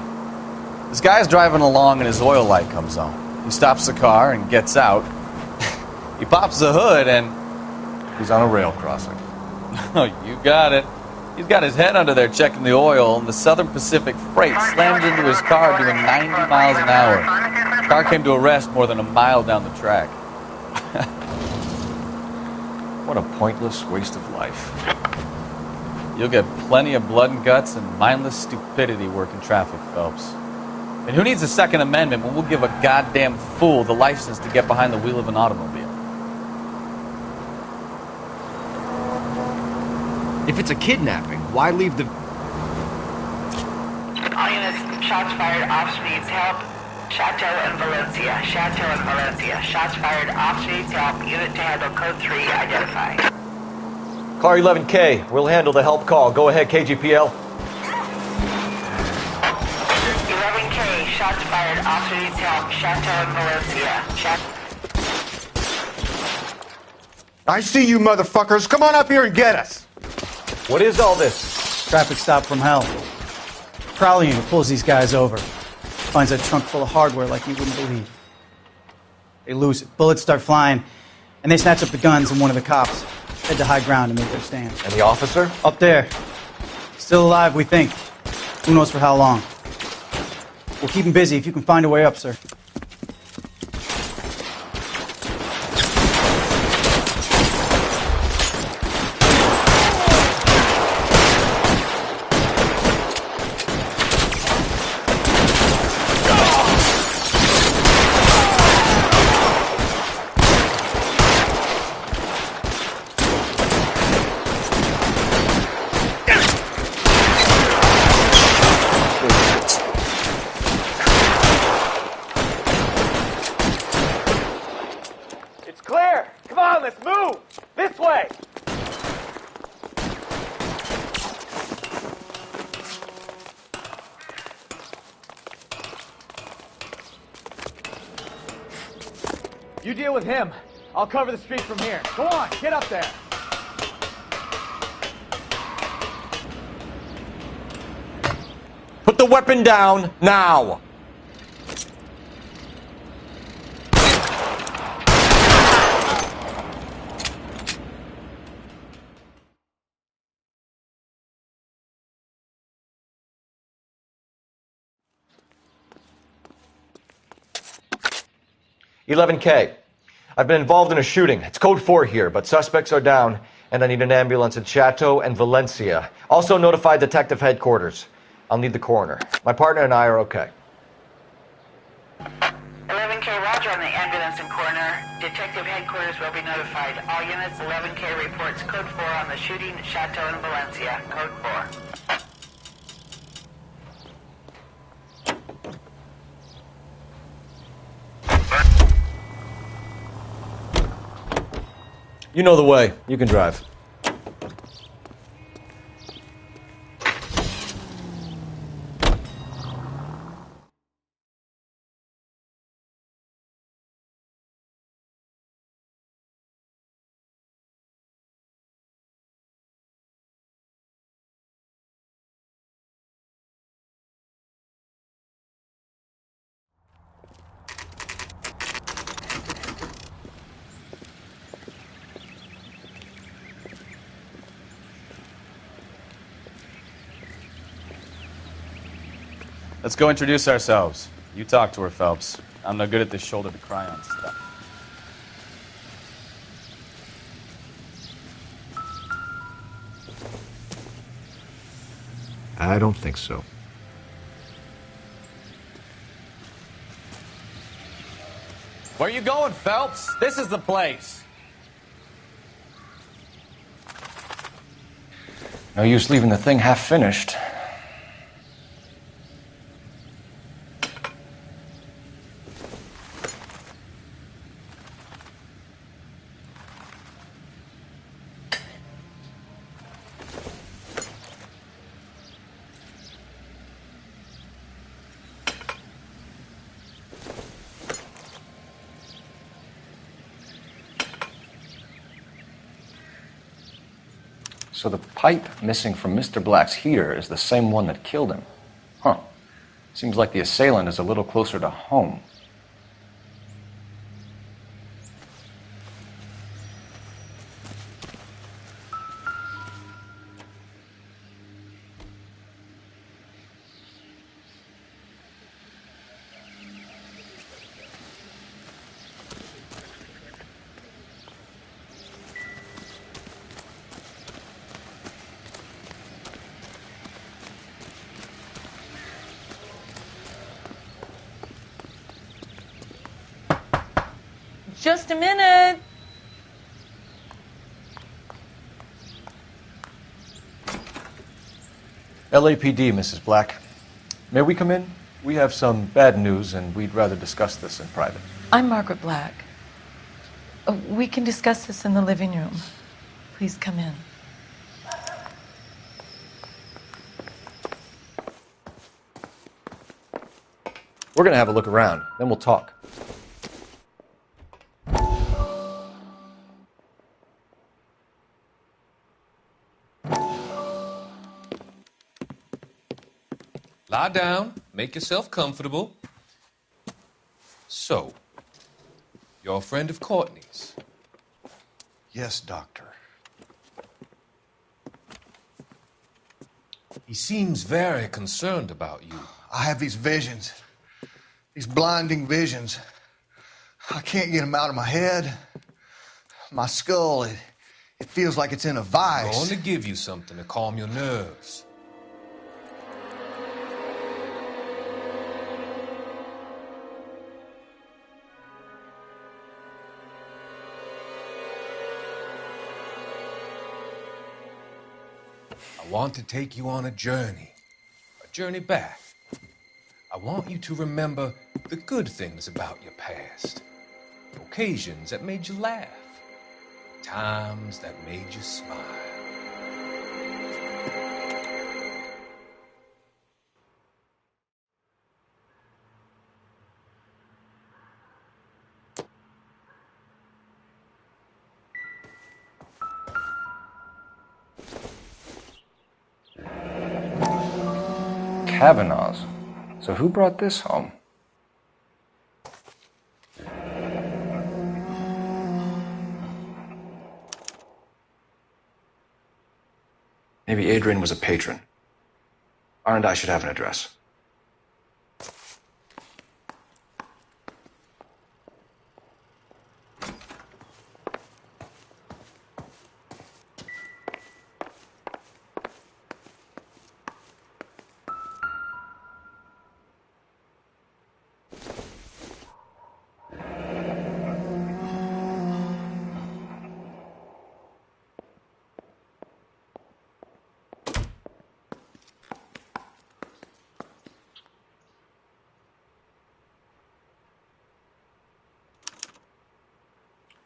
This guy's driving along and his oil light comes on. He stops the car and gets out. He pops the hood and... He's on a rail crossing. Oh, you got it. He's got his head under there checking the oil, and the Southern Pacific Freight slammed into his car doing 90 miles an hour. The car came to a rest more than a mile down the track. What a pointless waste of life. You'll get plenty of blood and guts and mindless stupidity working traffic, Phelps. And who needs a Second Amendment when we'll give a goddamn fool the license to get behind the wheel of an automobile? If it's a kidnapping, why leave the... All units, shots fired, officer needs help. Chateau and Valencia. Chateau and Valencia. Shots fired, officer needs help. Unit to handle code 3 identified. Car 11K, we'll handle the help call. Go ahead, KGPL. 11K, shots fired, officer needs help. Chateau and Valencia. I see you motherfuckers. Come on up here and get us. What is all this? Traffic stop from hell. Prowler unit pulls these guys over. Finds a trunk full of hardware like you wouldn't believe. They lose it. Bullets start flying, and they snatch up the guns, and one of the cops head to high ground and make their stand. And the officer? Up there. Still alive, we think. Who knows for how long. We'll keep him busy if you can find a way up, sir. You deal with him. I'll cover the street from here. Go on, get up there. Put the weapon down now. "11K. I've been involved in a shooting. It's code 4 here, but suspects are down, and I need an ambulance in Chateau and Valencia. Also notify detective headquarters. I'll need the coroner. My partner and I are okay." 11K, roger on the ambulance and coroner. Detective headquarters will be notified. All units, 11K reports code 4 on the shooting at Chateau and Valencia. Code 4. You know the way. You can drive. Let's go introduce ourselves. You talk to her, Phelps. I'm no good at this shoulder to cry on stuff. I don't think so. Where you going, Phelps? This is the place. No use leaving the thing half finished. So the pipe missing from Mr. Black's heater is the same one that killed him. Huh. Seems like the assailant is a little closer to home. Just a minute. LAPD, Mrs. Black. May we come in? We have some bad news, and we'd rather discuss this in private. I'm Margaret Black. We can discuss this in the living room. Please come in. We're going to have a look around, then we'll talk. Lie down, make yourself comfortable. So, you're a friend of Courtney's? Yes, Doctor. He seems very concerned about you. I have these visions, these blinding visions. I can't get them out of my head. My skull, it feels like it's in a vice. I'm going to give you something to calm your nerves. I want to take you on a journey back. I want you to remember the good things about your past, occasions that made you laugh, times that made you smile. Kavanaugh's. So who brought this home? Maybe Adrian was a patron. R&I should have an address.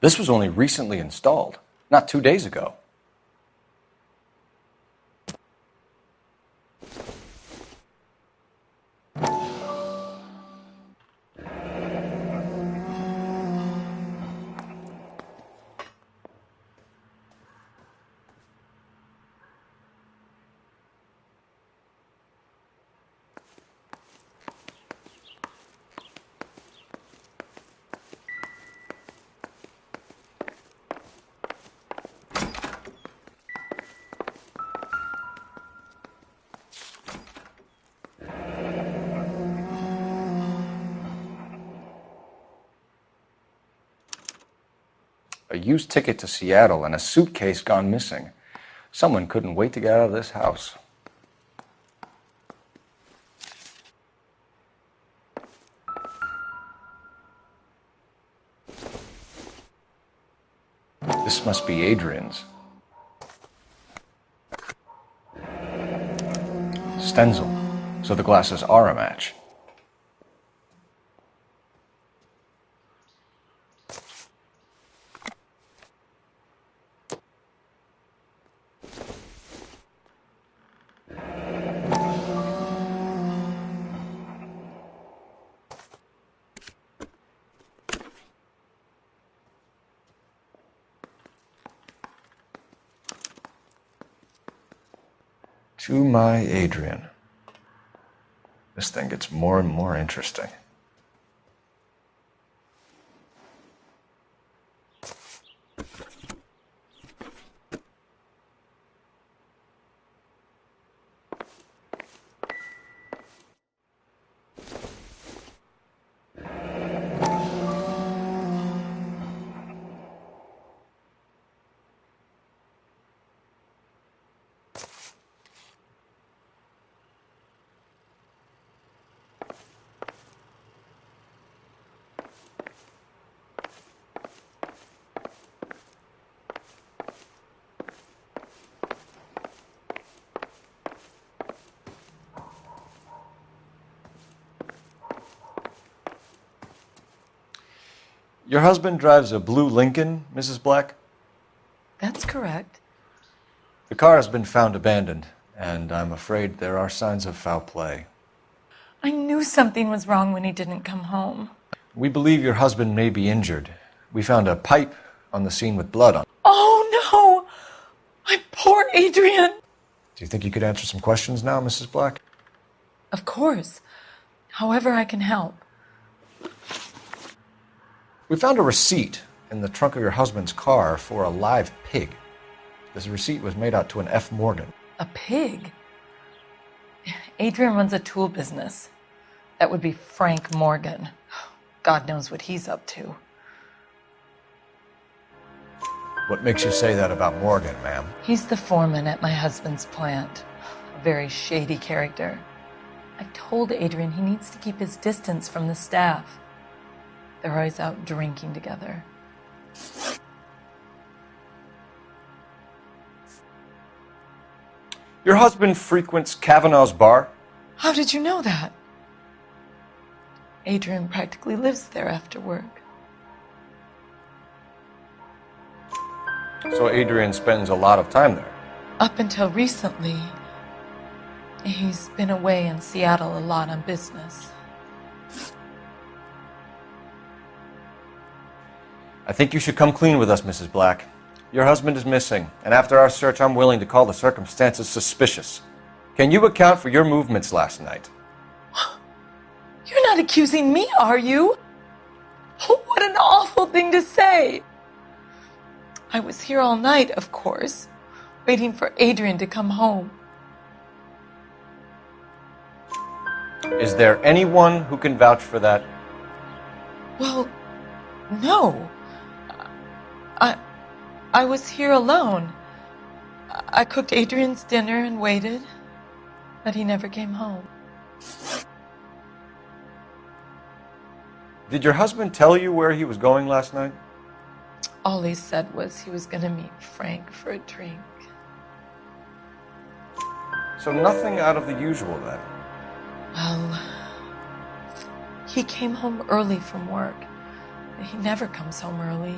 This was only recently installed, not 2 days ago. A used ticket to Seattle and a suitcase gone missing. Someone couldn't wait to get out of this house. This must be Adrian's. Stenzel. So the glasses are a match. To my Adrian. This thing gets more and more interesting. Your husband drives a blue Lincoln, Mrs. Black? That's correct. The car has been found abandoned, and I'm afraid there are signs of foul play. I knew something was wrong when he didn't come home. We believe your husband may be injured. We found a pipe on the scene with blood on it. Oh, no! My poor Adrian! Do you think you could answer some questions now, Mrs. Black? Of course. However I can help. We found a receipt in the trunk of your husband's car for a live pig. This receipt was made out to an F. Morgan. A pig? Adrian runs a tool business. That would be Frank Morgan. God knows what he's up to. What makes you say that about Morgan, ma'am? He's the foreman at my husband's plant. A very shady character. I've told Adrian he needs to keep his distance from the staff. They're always out drinking together. Your husband frequents Kavanaugh's bar? How did you know that? Adrian practically lives there after work. So Adrian spends a lot of time there? Up until recently, he's been away in Seattle a lot on business. I think you should come clean with us, Mrs. Black. Your husband is missing, and after our search, I'm willing to call the circumstances suspicious. Can you account for your movements last night? You're not accusing me, are you? What an awful thing to say. I was here all night, of course, waiting for Adrian to come home. Is there anyone who can vouch for that? Well, no. I was here alone. I cooked Adrian's dinner and waited, but he never came home. Did your husband tell you where he was going last night? All he said was he was going to meet Frank for a drink. So nothing out of the usual then? Well, he came home early from work. He never comes home early.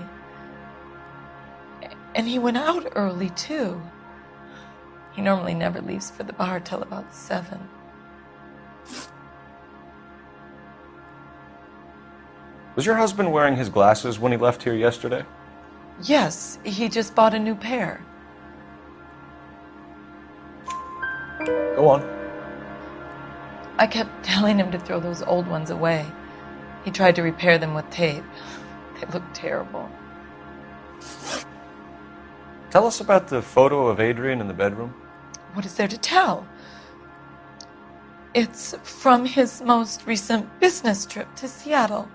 And he went out early, too. He normally never leaves for the bar till about 7. Was your husband wearing his glasses when he left here yesterday? Yes, he just bought a new pair. Go on. I kept telling him to throw those old ones away. He tried to repair them with tape. They looked terrible. Tell us about the photo of Adrian in the bedroom. What is there to tell? It's from his most recent business trip to Seattle.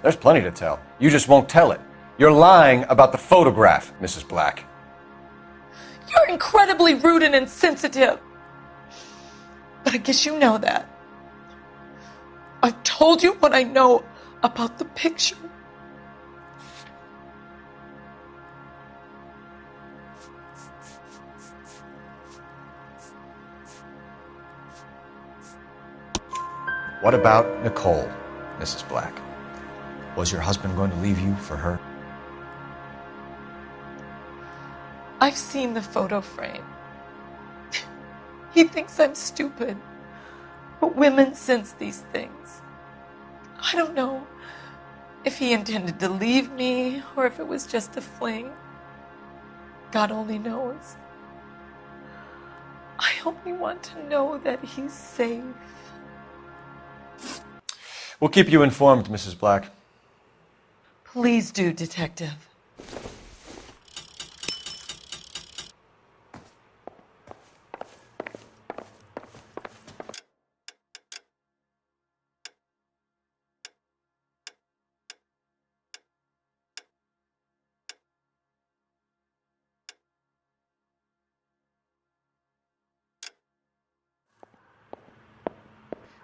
There's plenty to tell. You just won't tell it. You're lying about the photograph, Mrs. Black. You're incredibly rude and insensitive. But I guess you know that. I've told you what I know about the picture. What about Nicole, Mrs. Black? Was your husband going to leave you for her? I've seen the photo frame. He thinks I'm stupid. But women sense these things. I don't know if he intended to leave me or if it was just a fling. God only knows. I only want to know that he's safe. We'll keep you informed, Mrs. Black. Please do, Detective.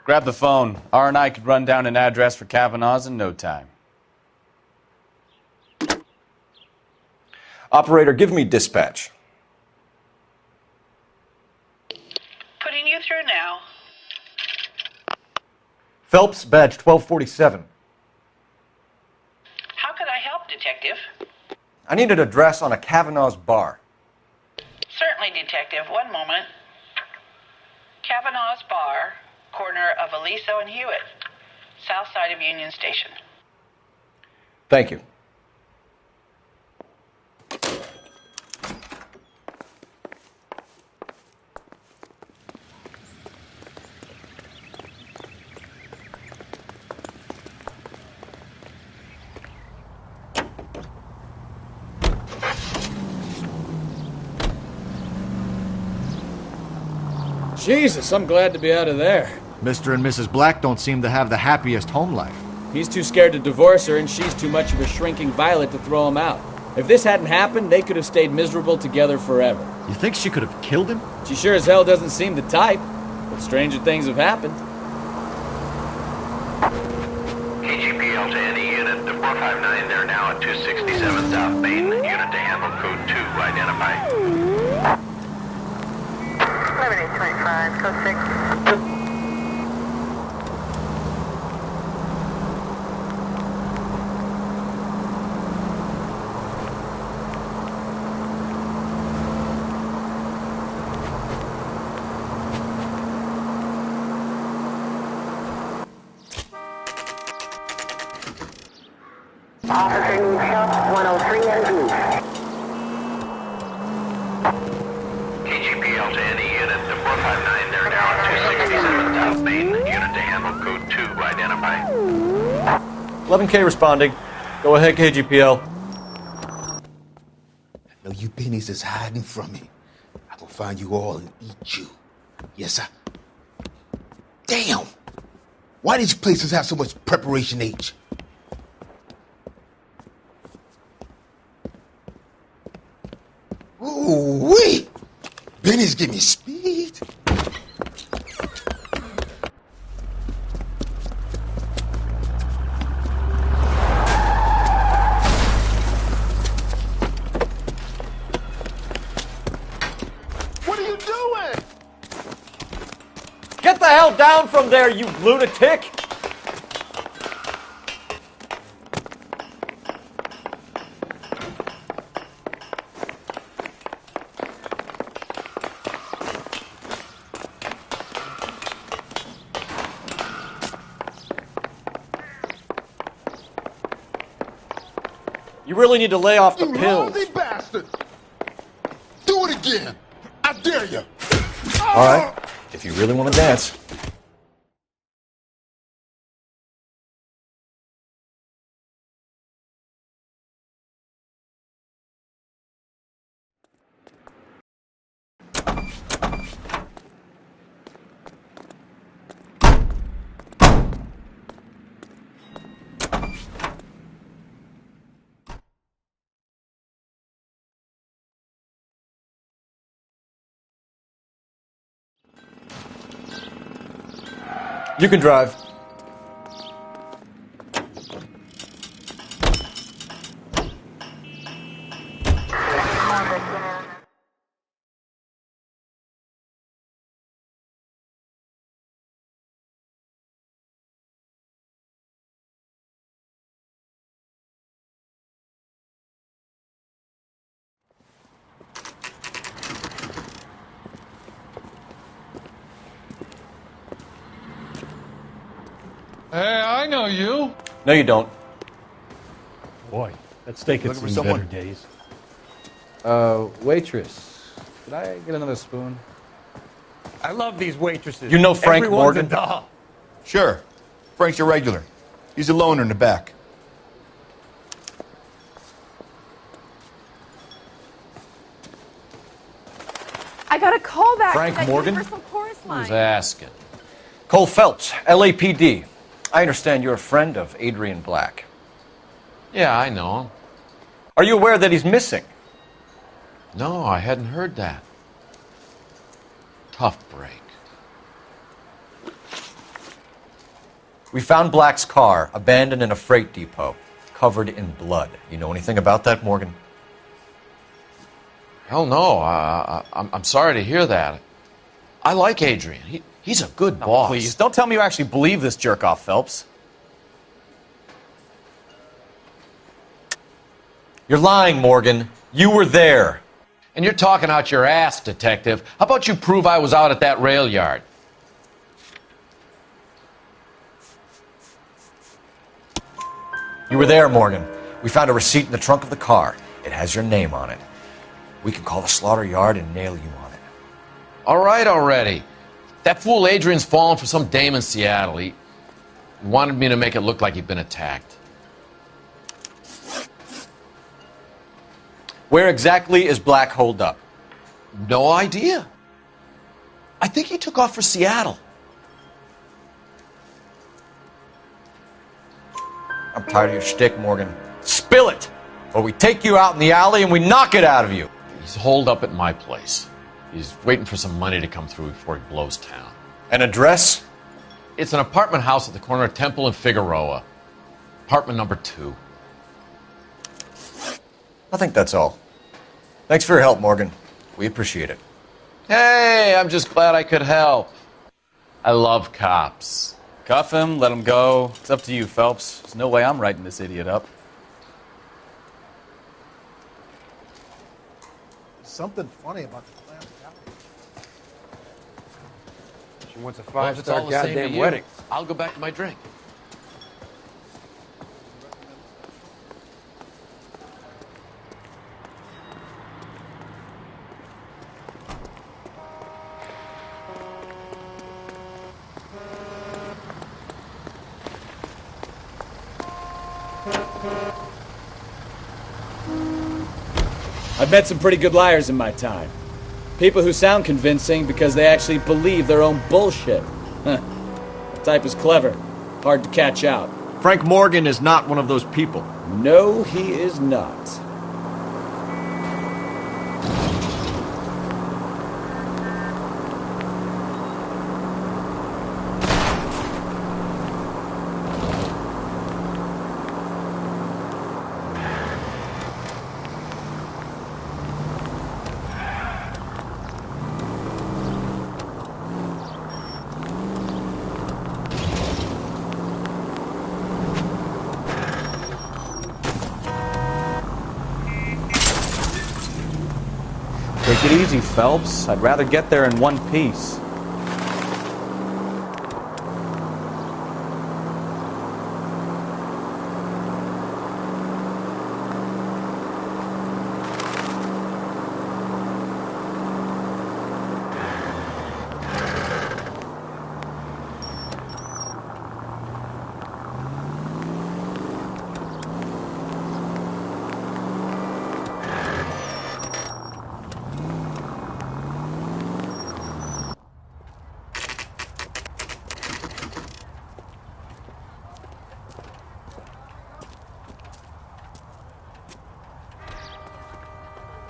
Grab the phone. R&I could run down an address for Kavanaugh's in no time. Operator, give me dispatch. Putting you through now. Phelps, badge 1247. How could I help, Detective? I need an address on a Kavanaugh's bar. Certainly, Detective. One moment. Kavanaugh's Bar, corner of Aliso and Hewitt, south side of Union Station. Thank you. Jesus, I'm glad to be out of there. Mr. and Mrs. Black don't seem to have the happiest home life. He's too scared to divorce her, and she's too much of a shrinking violet to throw him out. If this hadn't happened, they could have stayed miserable together forever. You think she could have killed him? She sure as hell doesn't seem the type, but stranger things have happened. KGPL to any unit, the 459, they're now at 267 South Main. Unit to handle code 2, identify. 11825, code 6. Officer needs help, free and blue. KGPL to any unit to 459, they're now at 267 South Main. Unit to handle code 2, identify. 11K responding. Go ahead, KGPL. No, you pennies is hiding from me. I'm gonna find you all and eat you. Yes, sir. Damn! Why these places have so much preparation H? Ooh-wee! Benny's give me speed. What are you doing? Get the hell down from there, you lunatic! You really need to lay off the You pills. lousy bastard! Do it again! I dare you! All right, if you really want to dance. You can drive. Hey, I know you. No, you don't. Boy, that steak had Looking for seen someone? better days. Waitress, could I get another spoon? I love these waitresses. You know Frank Everyone's Morgan? a doll. Sure. Frank's a regular. He's a loner in the back. I got a call back Frank from that Morgan? Universal Chorus line. Who's asking? Cole Phelps, LAPD. I understand you're a friend of Adrian Black. Yeah, I know him. Are you aware that he's missing? No, I hadn't heard that. Tough break. We found Black's car abandoned in a freight depot, covered in blood. You know anything about that, Morgan? Hell no. I'm sorry to hear that. I like Adrian. He's a good boss. Please, don't tell me you actually believe this jerk-off, Phelps. You're lying, Morgan. You were there. And you're talking out your ass, detective. How about you prove I was out at that rail yard? You were there, Morgan. We found a receipt in the trunk of the car. It has your name on it. We can call the slaughter yard and nail you on it. All right already. That fool Adrian's fallen for some dame in Seattle. He wanted me to make it look like he'd been attacked. Where exactly is Black holed up? No idea. I think he took off for Seattle. I'm tired of your shtick, Morgan. Spill it, or we take you out in the alley and we knock it out of you. He's holed up at my place. He's waiting for some money to come through before he blows town. An address? It's an apartment house at the corner of Temple and Figueroa. Apartment number 2. I think that's all. Thanks for your help, Morgan. We appreciate it. Hey, I'm just glad I could help. I love cops. Cuff him, let him go. It's up to you, Phelps. There's no way I'm writing this idiot up. Something funny about the clam chowder. She wants a Well, if it's all five-star the same to goddamn you, wedding. I'll go back to my drink. I've met some pretty good liars in my time. People who sound convincing because they actually believe their own bullshit. The type is clever, hard to catch out. Frank Morgan is not one of those people. No, he is not. Take it easy, Phelps. I'd rather get there in one piece.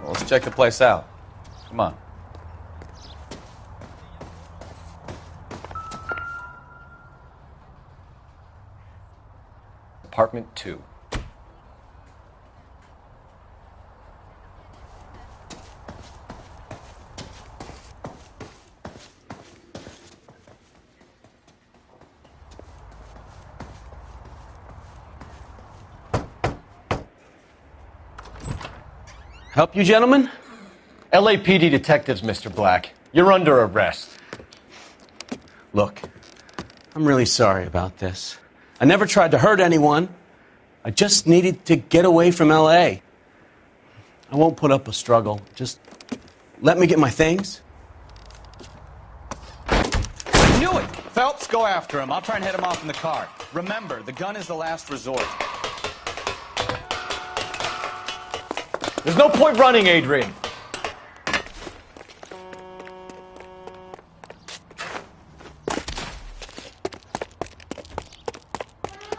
Well, let's check the place out. Come on. Apartment 2. Help you, gentlemen? LAPD detectives, Mr. Black. You're under arrest. Look, I'm really sorry about this. I never tried to hurt anyone. I just needed to get away from L.A. I won't put up a struggle. Just let me get my things. I knew it! Phelps, go after him. I'll try and head him off in the car. Remember, the gun is the last resort. There's no point running, Adrian.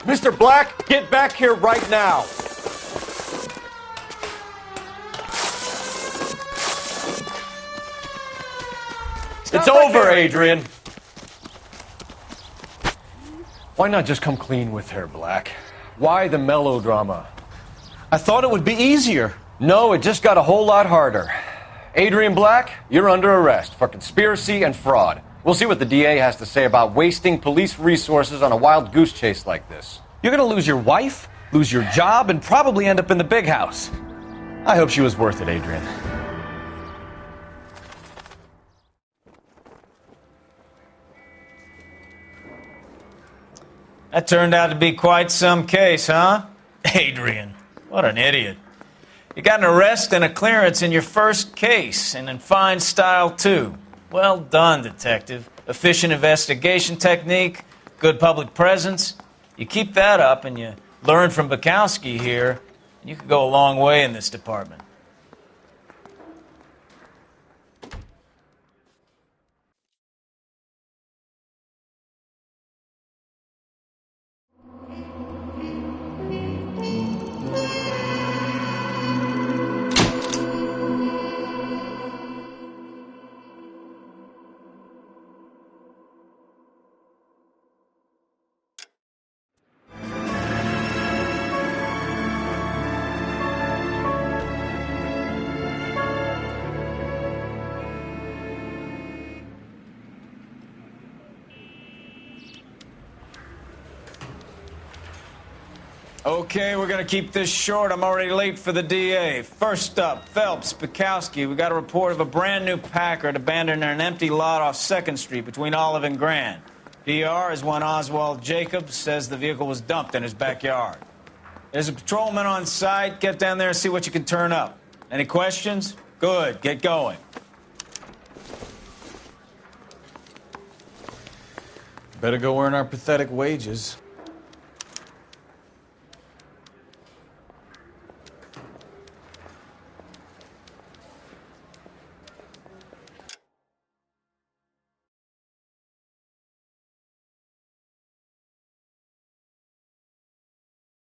Mr. Black, get back here right now. It's over, Adrian. Why not just come clean with her, Black? Why the melodrama? I thought it would be easier. No, it just got a whole lot harder. Adrian Black, you're under arrest for conspiracy and fraud. We'll see what the DA has to say about wasting police resources on a wild goose chase like this. You're gonna lose your wife, lose your job, and probably end up in the big house. I hope she was worth it, Adrian. That turned out to be quite some case, huh? Adrian, what an idiot. You got an arrest and a clearance in your first case, and in fine style, too. Well done, detective. Efficient investigation technique, good public presence. You keep that up and you learn from Bukowski here, and you could go a long way in this department. Okay, we're going to keep this short. I'm already late for the DA. First up, Phelps, Bukowski. We got a report of a brand new Packard abandoned in an empty lot off 2nd Street between Olive and Grand. PR is one Oswald Jacobs says the vehicle was dumped in his backyard. There's a patrolman on site. Get down there and see what you can turn up. Any questions? Good. Get going. Better go earn our pathetic wages.